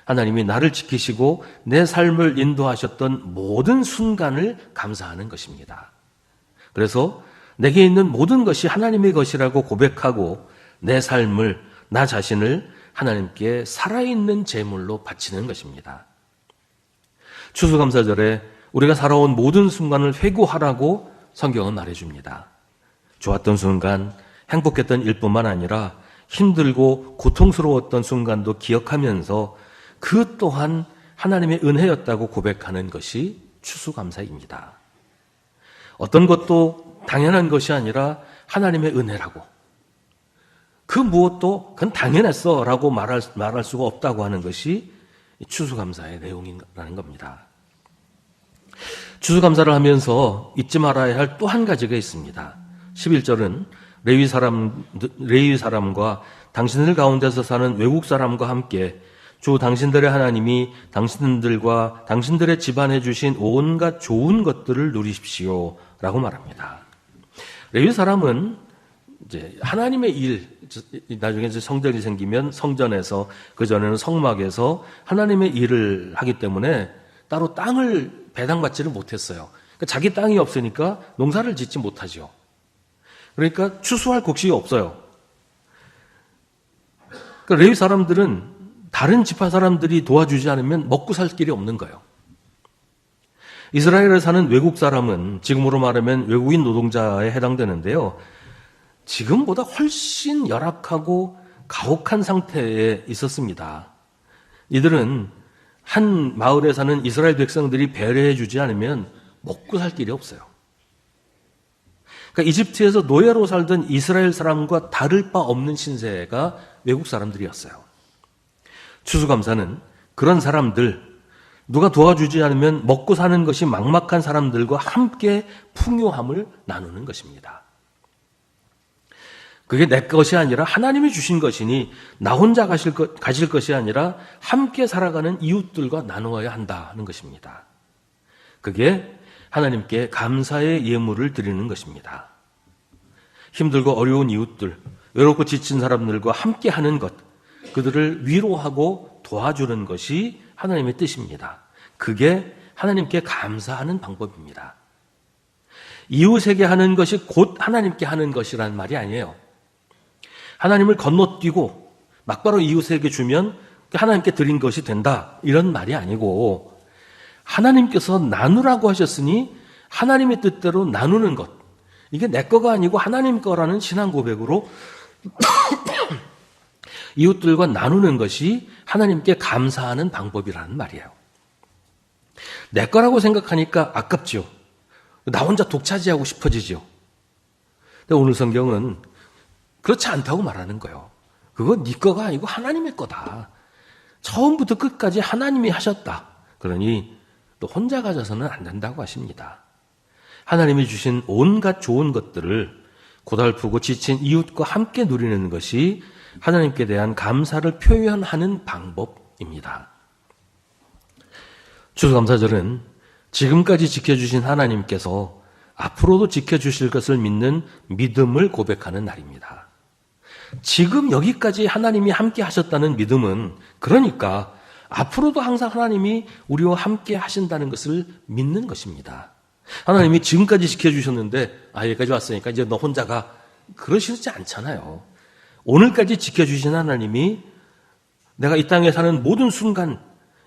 하나님이 나를 지키시고 내 삶을 인도하셨던 모든 순간을 감사하는 것입니다. 그래서 내게 있는 모든 것이 하나님의 것이라고 고백하고 내 삶을, 나 자신을 하나님께 살아있는 제물로 바치는 것입니다. 추수감사절에 우리가 살아온 모든 순간을 회고하라고 성경은 말해줍니다. 좋았던 순간, 행복했던 일뿐만 아니라 힘들고 고통스러웠던 순간도 기억하면서 그 또한 하나님의 은혜였다고 고백하는 것이 추수감사입니다. 어떤 것도 당연한 것이 아니라 하나님의 은혜라고, 그 무엇도 그건 당연했어 라고 말할 수가 없다고 하는 것이 추수감사의 내용이라는 겁니다. 추수감사를 하면서 잊지 말아야 할 또 한 가지가 있습니다. 11절은 레위 사람과 당신들 가운데서 사는 외국 사람과 함께 주 당신들의 하나님이 당신들과 당신들의 집안에 주신 온갖 좋은 것들을 누리십시오 라고 말합니다. 레위 사람은 이제 하나님의 일, 나중에 이제 성전이 생기면 성전에서, 그전에는 성막에서 하나님의 일을 하기 때문에 따로 땅을 배당받지를 못했어요. 그러니까 자기 땅이 없으니까 농사를 짓지 못하죠. 그러니까 추수할 곡식이 없어요. 그러니까 레위 사람들은 다른 지파 사람들이 도와주지 않으면 먹고 살 길이 없는 거예요. 이스라엘에 사는 외국 사람은 지금으로 말하면 외국인 노동자에 해당되는데요. 지금보다 훨씬 열악하고 가혹한 상태에 있었습니다. 이들은 한 마을에 사는 이스라엘 백성들이 배려해 주지 않으면 먹고 살 길이 없어요. 그러니까 이집트에서 노예로 살던 이스라엘 사람과 다를 바 없는 신세가 외국 사람들이었어요. 추수감사는 그런 사람들, 누가 도와주지 않으면 먹고 사는 것이 막막한 사람들과 함께 풍요함을 나누는 것입니다. 그게 내 것이 아니라 하나님이 주신 것이니 나 혼자 가질 것이 아니라 함께 살아가는 이웃들과 나누어야 한다는 것입니다. 그게 하나님께 감사의 예물을 드리는 것입니다. 힘들고 어려운 이웃들, 외롭고 지친 사람들과 함께 하는 것, 그들을 위로하고 도와주는 것이 하나님의 뜻입니다. 그게 하나님께 감사하는 방법입니다. 이웃에게 하는 것이 곧 하나님께 하는 것이란 말이 아니에요. 하나님을 건너뛰고 막바로 이웃에게 주면 하나님께 드린 것이 된다, 이런 말이 아니고 하나님께서 나누라고 하셨으니 하나님의 뜻대로 나누는 것, 이게 내 거가 아니고 하나님 거라는 신앙 고백으로 이웃들과 나누는 것이 하나님께 감사하는 방법이라는 말이에요. 내 거라고 생각하니까 아깝죠. 나 혼자 독차지하고 싶어지죠. 근데 오늘 성경은 그렇지 않다고 말하는 거예요. 그거 네 거가 아니고 하나님의 거다. 처음부터 끝까지 하나님이 하셨다. 그러니 또 혼자 가져서는 안 된다고 하십니다. 하나님이 주신 온갖 좋은 것들을 고달프고 지친 이웃과 함께 누리는 것이 하나님께 대한 감사를 표현하는 방법입니다. 추수감사절은 지금까지 지켜주신 하나님께서 앞으로도 지켜주실 것을 믿는 믿음을 고백하는 날입니다. 지금 여기까지 하나님이 함께 하셨다는 믿음은 그러니까 앞으로도 항상 하나님이 우리와 함께 하신다는 것을 믿는 것입니다. 하나님이 지금까지 지켜주셨는데 여기까지 왔으니까 이제 너 혼자가 그러시지 않잖아요. 오늘까지 지켜주신 하나님이 내가 이 땅에 사는 모든 순간,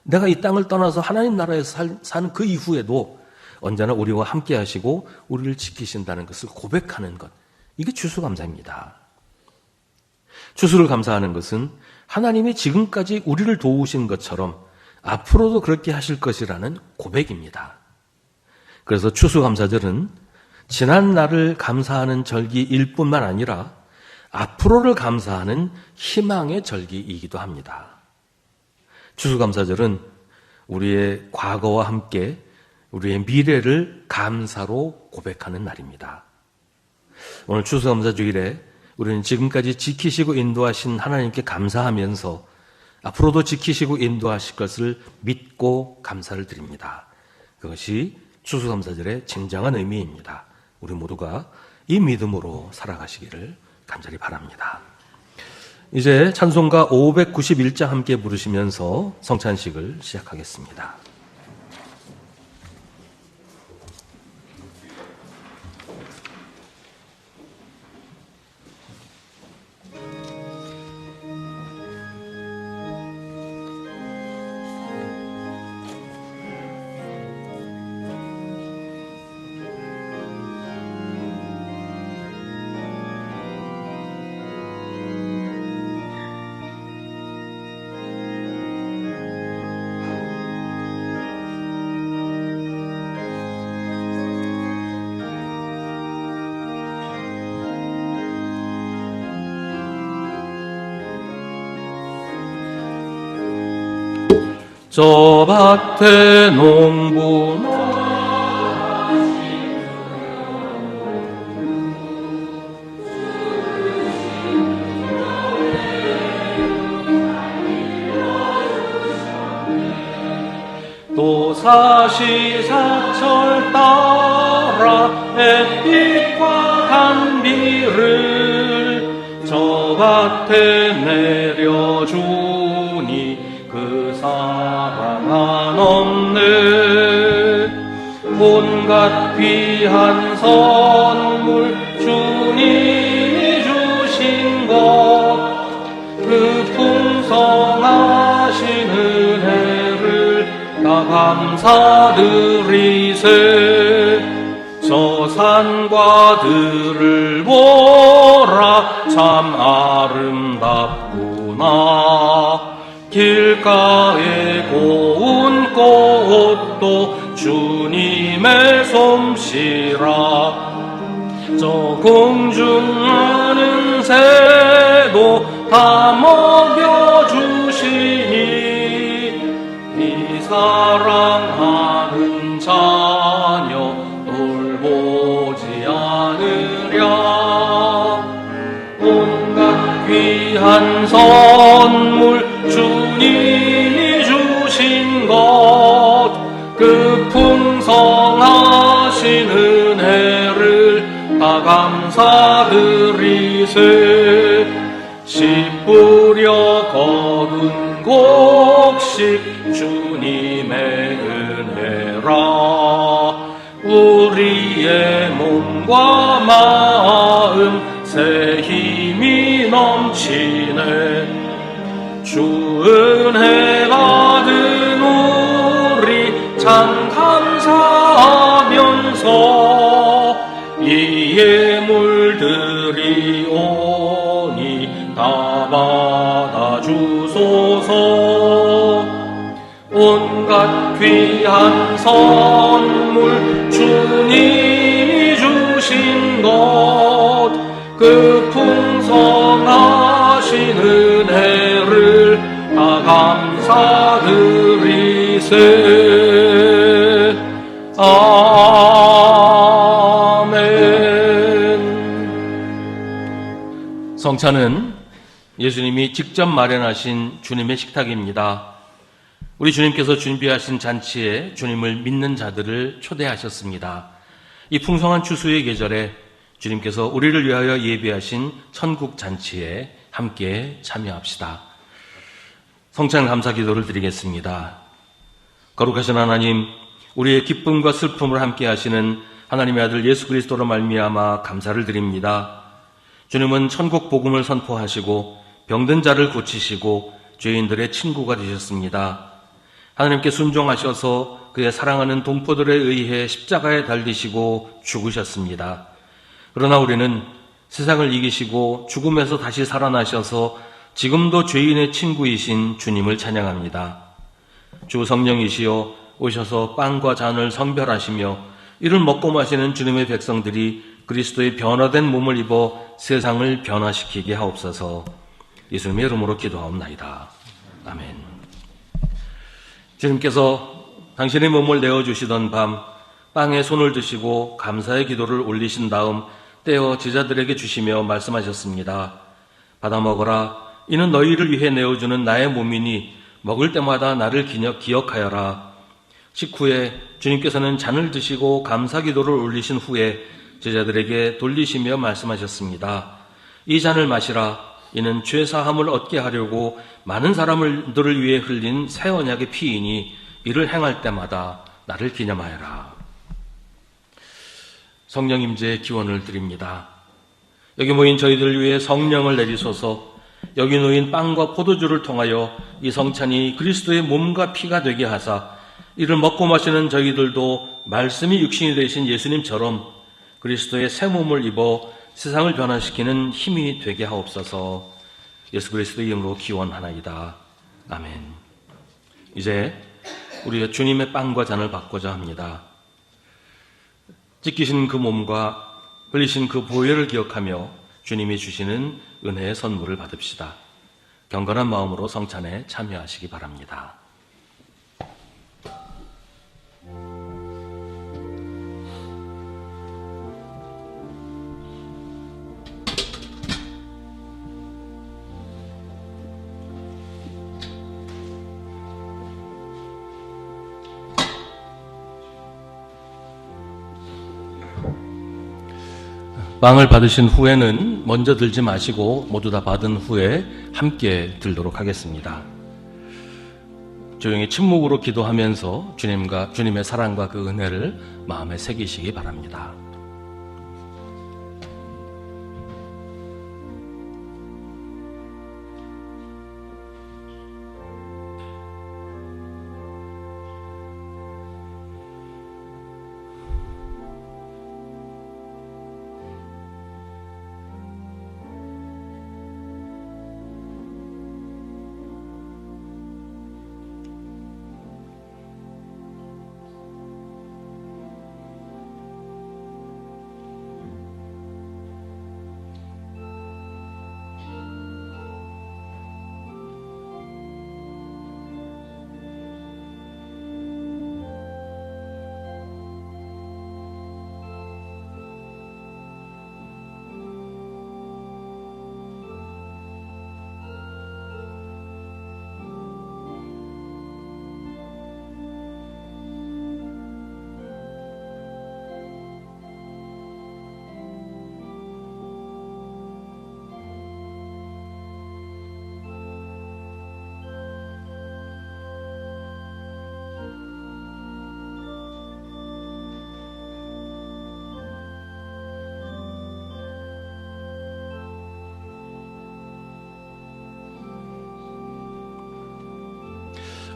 내가 이 땅을 떠나서 하나님 나라에서 사는 그 이후에도 언제나 우리와 함께 하시고 우리를 지키신다는 것을 고백하는 것, 이게 추수감사입니다. 추수를 감사하는 것은 하나님이 지금까지 우리를 도우신 것처럼 앞으로도 그렇게 하실 것이라는 고백입니다. 그래서 추수감사절은 지난 날을 감사하는 절기일 뿐만 아니라 앞으로를 감사하는 희망의 절기이기도 합니다. 추수감사절은 우리의 과거와 함께 우리의 미래를 감사로 고백하는 날입니다. 오늘 추수감사주일에 우리는 지금까지 지키시고 인도하신 하나님께 감사하면서 앞으로도 지키시고 인도하실 것을 믿고 감사를 드립니다. 그것이 추수감사절의 진정한 의미입니다. 우리 모두가 이 믿음으로 살아가시기를 간절히 바랍니다. 이제 찬송가 591장 함께 부르시면서 성찬식을 시작하겠습니다. 저 밭에 농부 또 사시사철 따라 햇빛과 단비를 저 밭에 내려주니 그 사랑 한없네. 온갖 귀한 선물 주님이 주신 것, 그 풍성하신 은혜를 다 감사드리세. 저 산과 들을 보라 참 아름답구나. 길가에 고운 꽃도 주님의 솜씨라. 저 공중하는 새도 다 먹여주시니 이 사랑하는 자녀 돌보지 않으랴. 온갖 귀한 선물 주님이 주신 것, 그 풍성하신 은혜를 다 감사드리세. 씨 뿌려 거둔 곡식 주님의 은혜라. 우리의 몸과 마음 새 힘이 넘치네. 주 은혜 받은 우리 참 감사하면서 이 예물들이 오니 다 받아주소서. 온갖 귀한 선물 주님이 주신 것, 그 풍성 주옵소서. 아멘. 성찬은 예수님이 직접 마련하신 주님의 식탁입니다. 우리 주님께서 준비하신 잔치에 주님을 믿는 자들을 초대하셨습니다. 이 풍성한 추수의 계절에 주님께서 우리를 위하여 예비하신 천국 잔치에 함께 참여합시다. 성찬 감사 기도를 드리겠습니다. 거룩하신 하나님, 우리의 기쁨과 슬픔을 함께 하시는 하나님의 아들 예수 그리스도로 말미암아 감사를 드립니다. 주님은 천국 복음을 선포하시고 병든 자를 고치시고 죄인들의 친구가 되셨습니다. 하나님께 순종하셔서 그의 사랑하는 동포들에 의해 십자가에 달리시고 죽으셨습니다. 그러나 우리는 세상을 이기시고 죽음에서 다시 살아나셔서 지금도 죄인의 친구이신 주님을 찬양합니다. 주 성령이시여 오셔서 빵과 잔을 성별하시며 이를 먹고 마시는 주님의 백성들이 그리스도의 변화된 몸을 입어 세상을 변화시키게 하옵소서. 예수님의 이름으로 기도하옵나이다. 아멘. 주님께서 당신의 몸을 내어주시던 밤 빵에 손을 드시고 감사의 기도를 올리신 다음 떼어 제자들에게 주시며 말씀하셨습니다. 받아 먹어라. 이는 너희를 위해 내어주는 나의 몸이니 먹을 때마다 나를 기억하여라. 식후에 주님께서는 잔을 드시고 감사 기도를 올리신 후에 제자들에게 돌리시며 말씀하셨습니다. 이 잔을 마시라. 이는 죄 사함을 얻게 하려고 많은 사람들을 위해 흘린 새 언약의 피이니 이를 행할 때마다 나를 기념하여라. 성령 임재의 기원을 드립니다. 여기 모인 저희들 위해 성령을 내리소서. 여기 놓인 빵과 포도주를 통하여 이 성찬이 그리스도의 몸과 피가 되게 하사 이를 먹고 마시는 저희들도 말씀이 육신이 되신 예수님처럼 그리스도의 새 몸을 입어 세상을 변화시키는 힘이 되게 하옵소서. 예수 그리스도의 이름으로 기원하나이다. 아멘. 이제 우리가 주님의 빵과 잔을 받고자 합니다. 찢기신 그 몸과 흘리신 그 보혈을 기억하며 주님이 주시는 은혜의 선물을 받읍시다. 경건한 마음으로 성찬에 참여하시기 바랍니다. 빵을 받으신 후에는 먼저 들지 마시고 모두 다 받은 후에 함께 들도록 하겠습니다. 조용히 침묵으로 기도하면서 주님의 사랑과 그 은혜를 마음에 새기시기 바랍니다.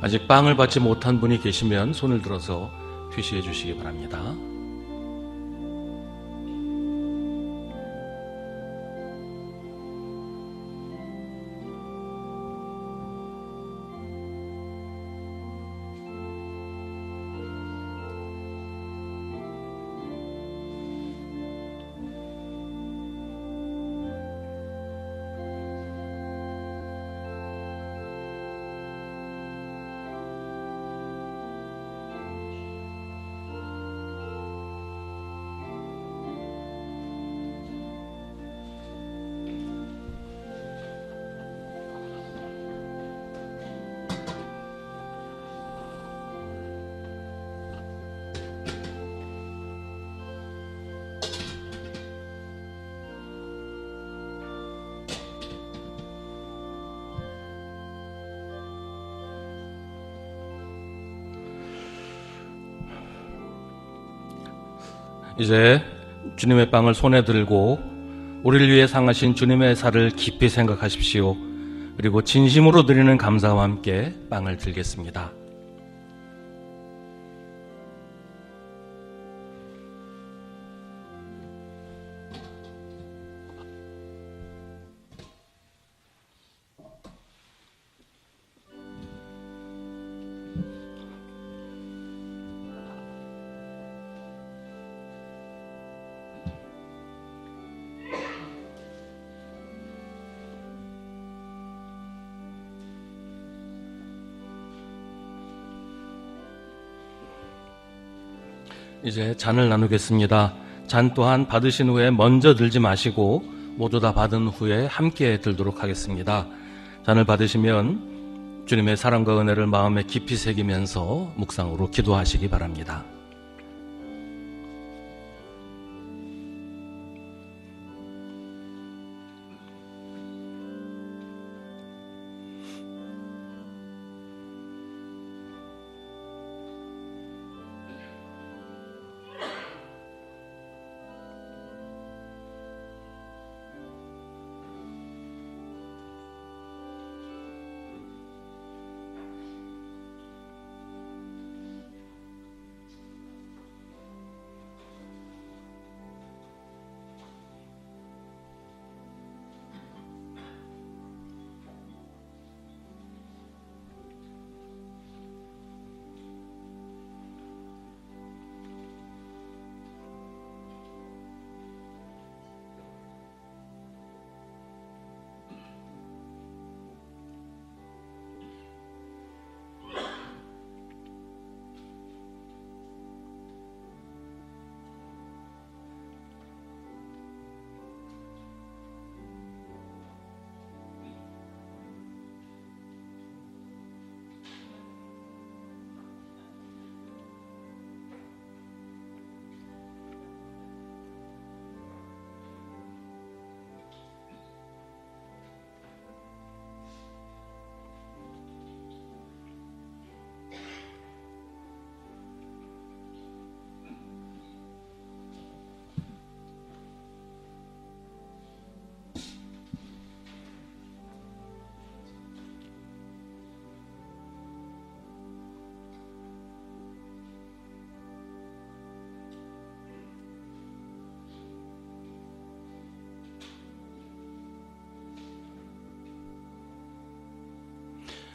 아직 빵을 받지 못한 분이 계시면 손을 들어서 표시해 주시기 바랍니다. 이제 주님의 빵을 손에 들고 우리를 위해 상하신 주님의 살을 깊이 생각하십시오. 그리고 진심으로 드리는 감사와 함께 빵을 들겠습니다. 이제 잔을 나누겠습니다. 잔 또한 받으신 후에 먼저 들지 마시고 모두 다 받은 후에 함께 들도록 하겠습니다. 잔을 받으시면 주님의 사랑과 은혜를 마음에 깊이 새기면서 묵상으로 기도하시기 바랍니다.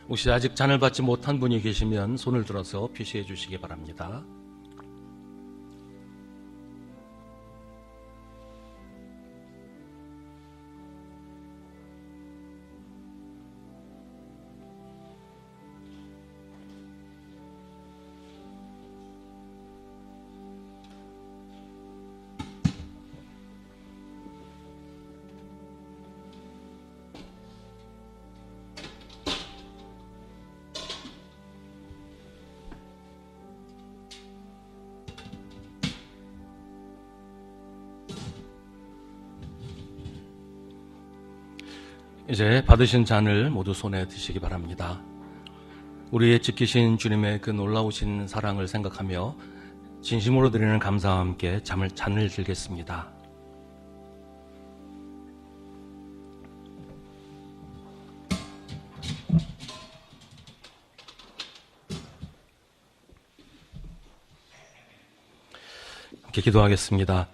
혹시 아직 잔을 받지 못한 분이 계시면 손을 들어서 표시해 주시기 바랍니다. 이제 받으신 잔을 모두 손에 드시기 바랍니다. 우리의 지키신 주님의 그 놀라우신 사랑을 생각하며 진심으로 드리는 감사와 함께 잔을 들겠습니다. 함께 기도하겠습니다.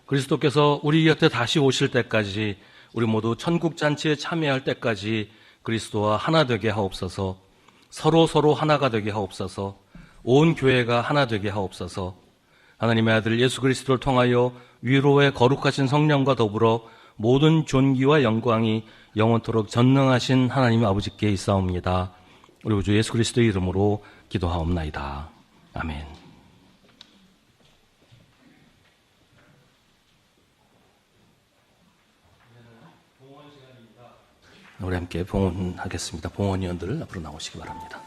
그리스도께서 우리 곁에 다시 오실 때까지 우리 모두 천국잔치에 참여할 때까지 그리스도와 하나 되게 하옵소서. 서로 하나가 되게 하옵소서. 온 교회가 하나 되게 하옵소서. 하나님의 아들 예수 그리스도를 통하여 위로의 거룩하신 성령과 더불어 모든 존귀와 영광이 영원토록 전능하신 하나님 아버지께 있사옵니다. 우리 주 예수 그리스도의 이름으로 기도하옵나이다. 아멘. 우리 함께 봉헌하겠습니다. 봉헌위원들 앞으로 나오시기 바랍니다.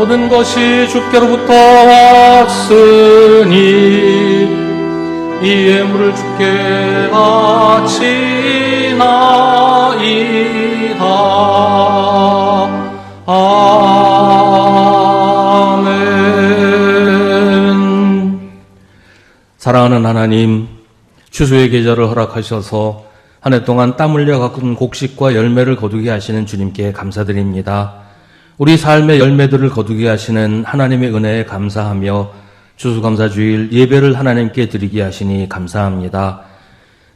모든 것이 주께로부터 왔으니 이 예물을 주께 바치나이다. 아멘. 사랑하는 하나님, 추수의 계절을 허락하셔서 한 해 동안 땀 흘려 가꾼 곡식과 열매를 거두게 하시는 주님께 감사드립니다. 우리 삶의 열매들을 거두게 하시는 하나님의 은혜에 감사하며 추수감사주일 예배를 하나님께 드리게 하시니 감사합니다.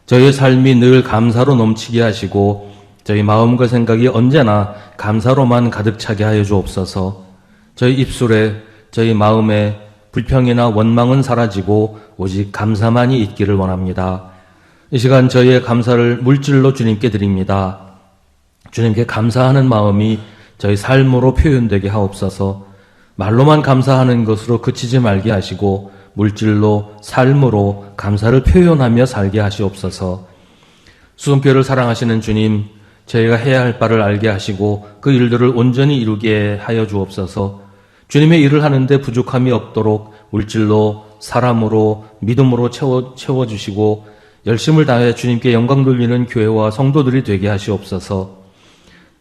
저희의 삶이 늘 감사로 넘치게 하시고 저희 마음과 생각이 언제나 감사로만 가득 차게 하여 주옵소서. 저희 입술에, 저희 마음에 불평이나 원망은 사라지고 오직 감사만이 있기를 원합니다. 이 시간 저희의 감사를 물질로 주님께 드립니다. 주님께 감사하는 마음이 저희 삶으로 표현되게 하옵소서. 말로만 감사하는 것으로 그치지 말게 하시고 물질로, 삶으로 감사를 표현하며 살게 하시옵소서. 수성교회를 사랑하시는 주님, 저희가 해야 할 바를 알게 하시고 그 일들을 온전히 이루게 하여 주옵소서. 주님의 일을 하는데 부족함이 없도록 물질로, 사람으로, 믿음으로 채워주시고 열심을 다해 주님께 영광 돌리는 교회와 성도들이 되게 하시옵소서.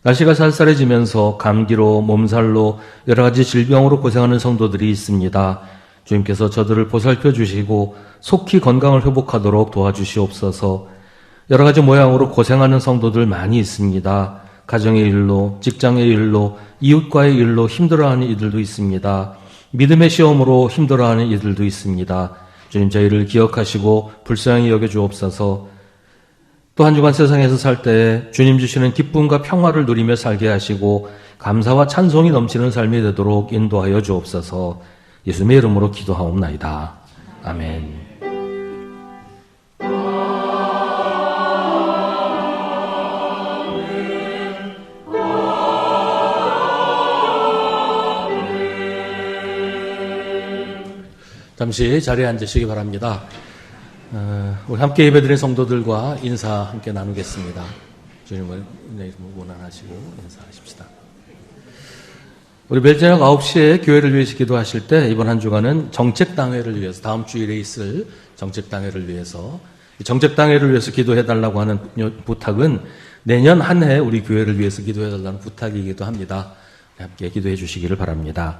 날씨가 쌀쌀해지면서 감기로, 몸살로, 여러 가지 질병으로 고생하는 성도들이 있습니다. 주님께서 저들을 보살펴 주시고 속히 건강을 회복하도록 도와주시옵소서. 여러 가지 모양으로 고생하는 성도들 많이 있습니다. 가정의 일로, 직장의 일로, 이웃과의 일로 힘들어하는 이들도 있습니다. 믿음의 시험으로 힘들어하는 이들도 있습니다. 주님, 저희를 기억하시고 불쌍히 여겨주옵소서. 또 한 주간 세상에서 살 때 주님 주시는 기쁨과 평화를 누리며 살게 하시고 감사와 찬송이 넘치는 삶이 되도록 인도하여 주옵소서. 예수님의 이름으로 기도하옵나이다. 아멘. 잠시 자리에 앉으시기 바랍니다. 우리 함께 예배드린 성도들과 인사 함께 나누겠습니다. 주님을 원한하시고 인사하십시다. 우리 매일 저녁 9시에 교회를 위해서 기도하실 때 이번 한 주간은 정책당회를 위해서, 다음 주일에 있을 정책당회를 위해서, 정책당회를 위해서 기도해달라고 하는 부탁은 내년 한 해 우리 교회를 위해서 기도해달라는 부탁이기도 합니다. 함께 기도해 주시기를 바랍니다.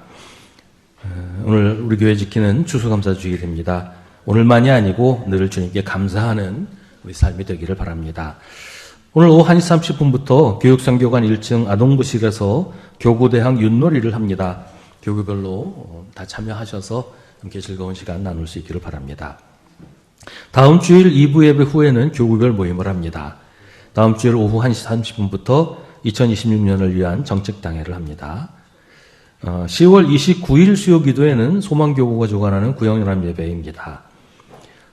오늘 우리 교회 지키는 추수감사주일입니다. 오늘만이 아니고 늘 주님께 감사하는 우리 삶이 되기를 바랍니다. 오늘 오후 1시 30분부터 교육선교관 1층 아동부실에서 교구대항 윷놀이를 합니다. 교구별로 다 참여하셔서 함께 즐거운 시간 나눌 수 있기를 바랍니다. 다음 주일 2부 예배 후에는 교구별 모임을 합니다. 다음 주일 오후 1시 30분부터 2026년을 위한 정책당회를 합니다. 10월 29일 수요기도에는 소망교구가 주관하는 구영연합 예배입니다.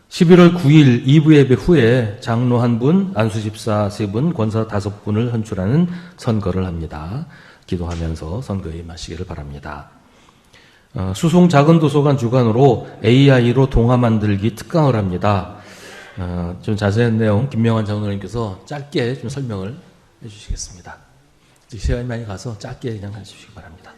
11월 9일 2부 예배 후에 장로 1분, 안수집사 3분, 권사 5분을 선출하는 선거를 합니다. 기도하면서 선거에 임하시기를 바랍니다. 수송 작은도서관 주관으로 AI로 동화 만들기 특강을 합니다. 좀 자세한 내용 김명환 장로님께서 짧게 좀 설명을 해주시겠습니다. 시간이 많이 가서 짧게 그냥 해주시기 바랍니다.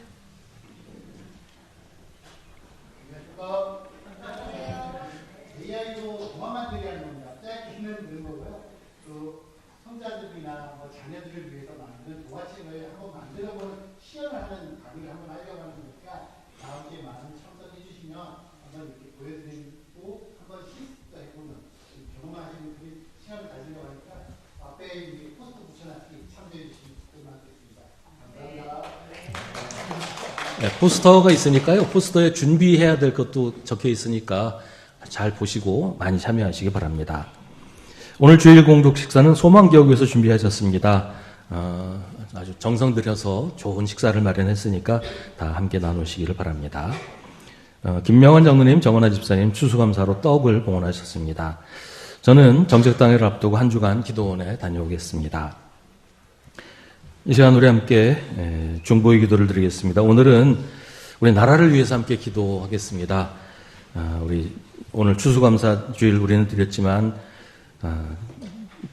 AI로 동화 만들기 하는 겁니다. 짧게는 되는 거고요. 또 성자들이나 자녀들을 위해서 만드는 동화책을 한번 만들어보는 시연을 하는 강의를 한번 하려고 하는 거니까 다음 주에 많은 참석해 주시면 한번 이렇게 보여드리고 한번 실습도 해보는 경험하시는 그런 시간을 가지려고 하니까 앞에 이제 포스터 붙여놨으니 참여해 주시면 고맙겠습니다. 감사합니다. 네, 포스터가 있으니까요. 포스터에 준비해야 될 것도 적혀 있으니까 잘 보시고 많이 참여하시기 바랍니다. 오늘 주일 공독 식사는 소망교육에서 준비하셨습니다. 아주 정성 들여서 좋은 식사를 마련했으니까 다 함께 나누시기를 바랍니다. 김명환 장로님, 정원아 집사님 추수감사로 떡을 봉헌하셨습니다. 저는 정책당회를 앞두고 한 주간 기도원에 다녀오겠습니다. 이 시간 우리 함께 중보의 기도를 드리겠습니다. 오늘은 우리 나라를 위해서 함께 기도하겠습니다. 우리 오늘 추수감사 주일 우리는 드렸지만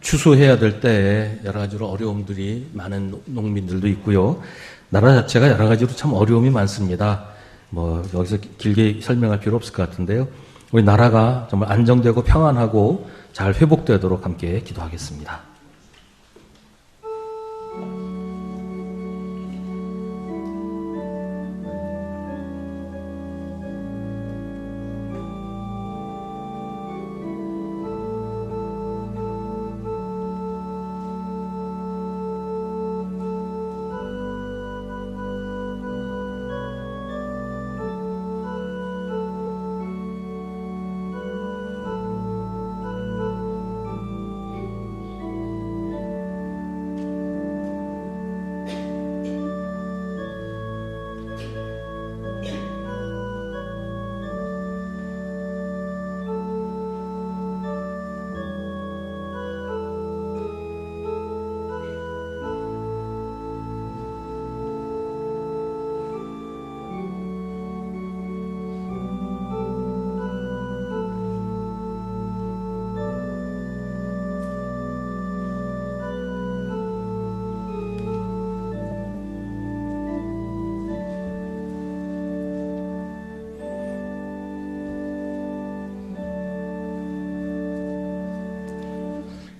추수해야 될 때에 여러 가지로 어려움들이 많은 농민들도 있고요. 나라 자체가 여러 가지로 참 어려움이 많습니다. 뭐 여기서 길게 설명할 필요 없을 것 같은데요. 우리 나라가 정말 안정되고 평안하고 잘 회복되도록 함께 기도하겠습니다.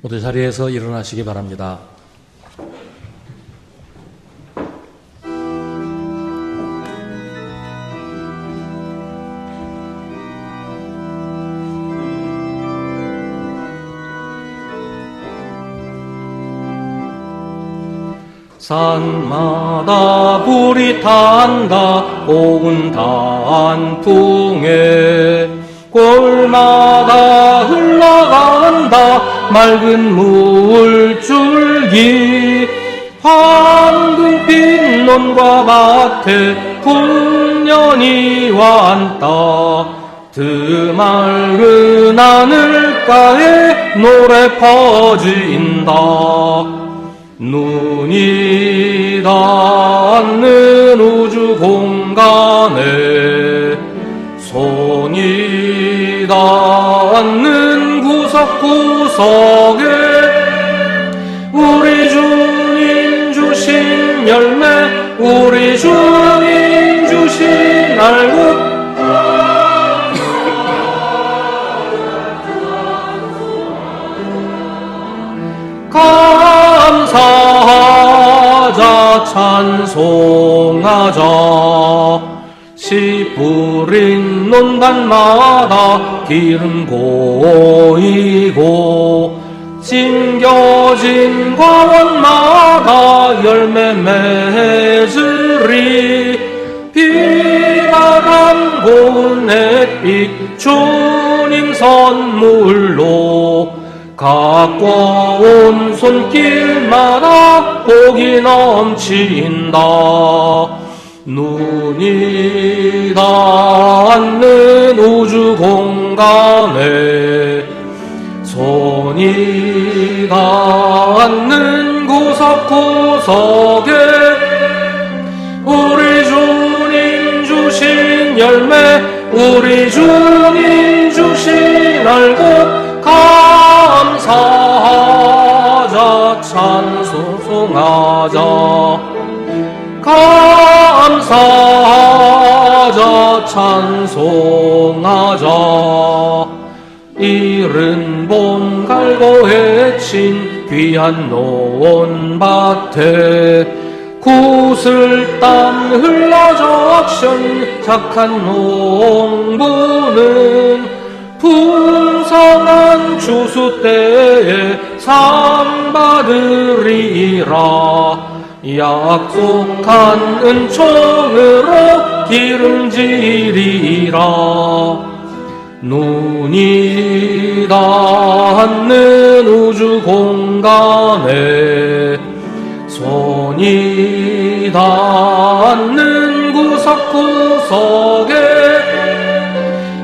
모두 자리에서 일어나시기 바랍니다. 산마다 불이 탄다 고운 단풍에 골마다 흘러간다 맑은 물줄기 황금빛 논과 밭에 풍년이 왔다 드맑은 하늘가에 노래 퍼진다 눈이 닿는 우주 공간에 손이 닿는 구석구석에 우리 주님 주신 열매 우리 주님 주신 알곡 감사하자 찬송하자 씨 뿌린 논밭마다 기름 고이고 찡겨진 과원마다 열매 맺으리 비바람 고운 햇빛 주님 선물로 가꿔온 손길마다 복이 넘친다 눈이 닿는 우주 공간에 손이 닿는 구석구석에 우리 주님 주신 열매 우리 주님 주신 알곡 감사하자 찬송하자 감사하자 찬송하자 이른 봄 갈고 헤친 귀한 논밭에 구슬땀 흘러 적션 착한 농부는 풍성한 추수 때에 상 받으리라 약속한 은총으로 기름지리라 눈이 닿는 우주 공간에 손이 닿는 구석구석에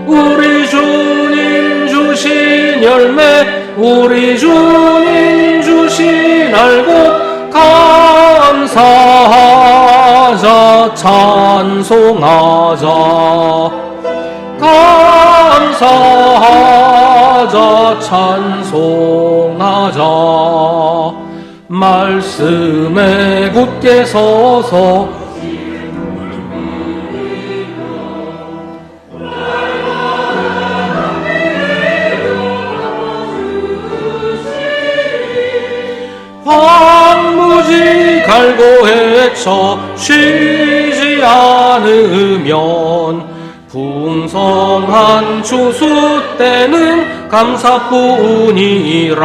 우리 주님 주신 열매 우리 주님 주신 알곡 감사하자 찬송하자 감사하자 찬송하자. 말씀에 굳게 서서 황무지 갈고 헤쳐 쉬지 않으면 풍성한 추수 때는 감사뿐이라.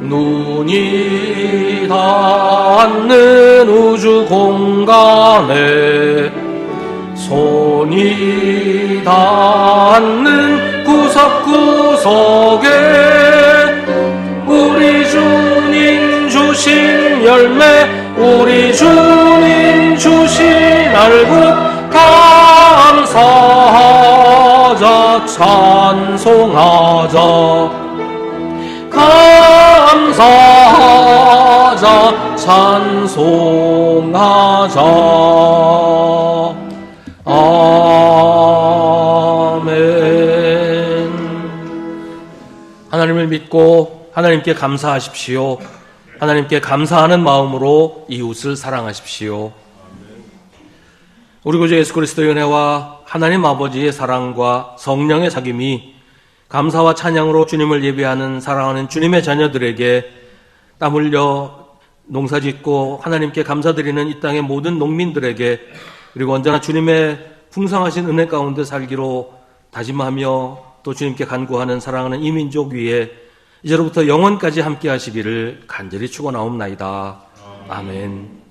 눈이 닿는 우주 공간에 손이 닿는 구석구석에 우리 주님 주신 열매, 우리 주님 주신 알곡 감사하자. 찬송하자. 감사하자. 찬송하자. 아멘. 하나님을 믿고 하나님께 감사하십시오. 하나님께 감사하는 마음으로 이웃을 사랑하십시오. 우리 구주 예수 그리스도의 은혜와 하나님 아버지의 사랑과 성령의 사귐이 감사와 찬양으로 주님을 예배하는 사랑하는 주님의 자녀들에게 땀 흘려 농사짓고 하나님께 감사드리는 이 땅의 모든 농민들에게, 그리고 언제나 주님의 풍성하신 은혜 가운데 살기로 다짐하며 또 주님께 간구하는 사랑하는 이 민족 위에 이제로부터 영원까지 함께 하시기를 간절히 축원하옵나이다. 아멘.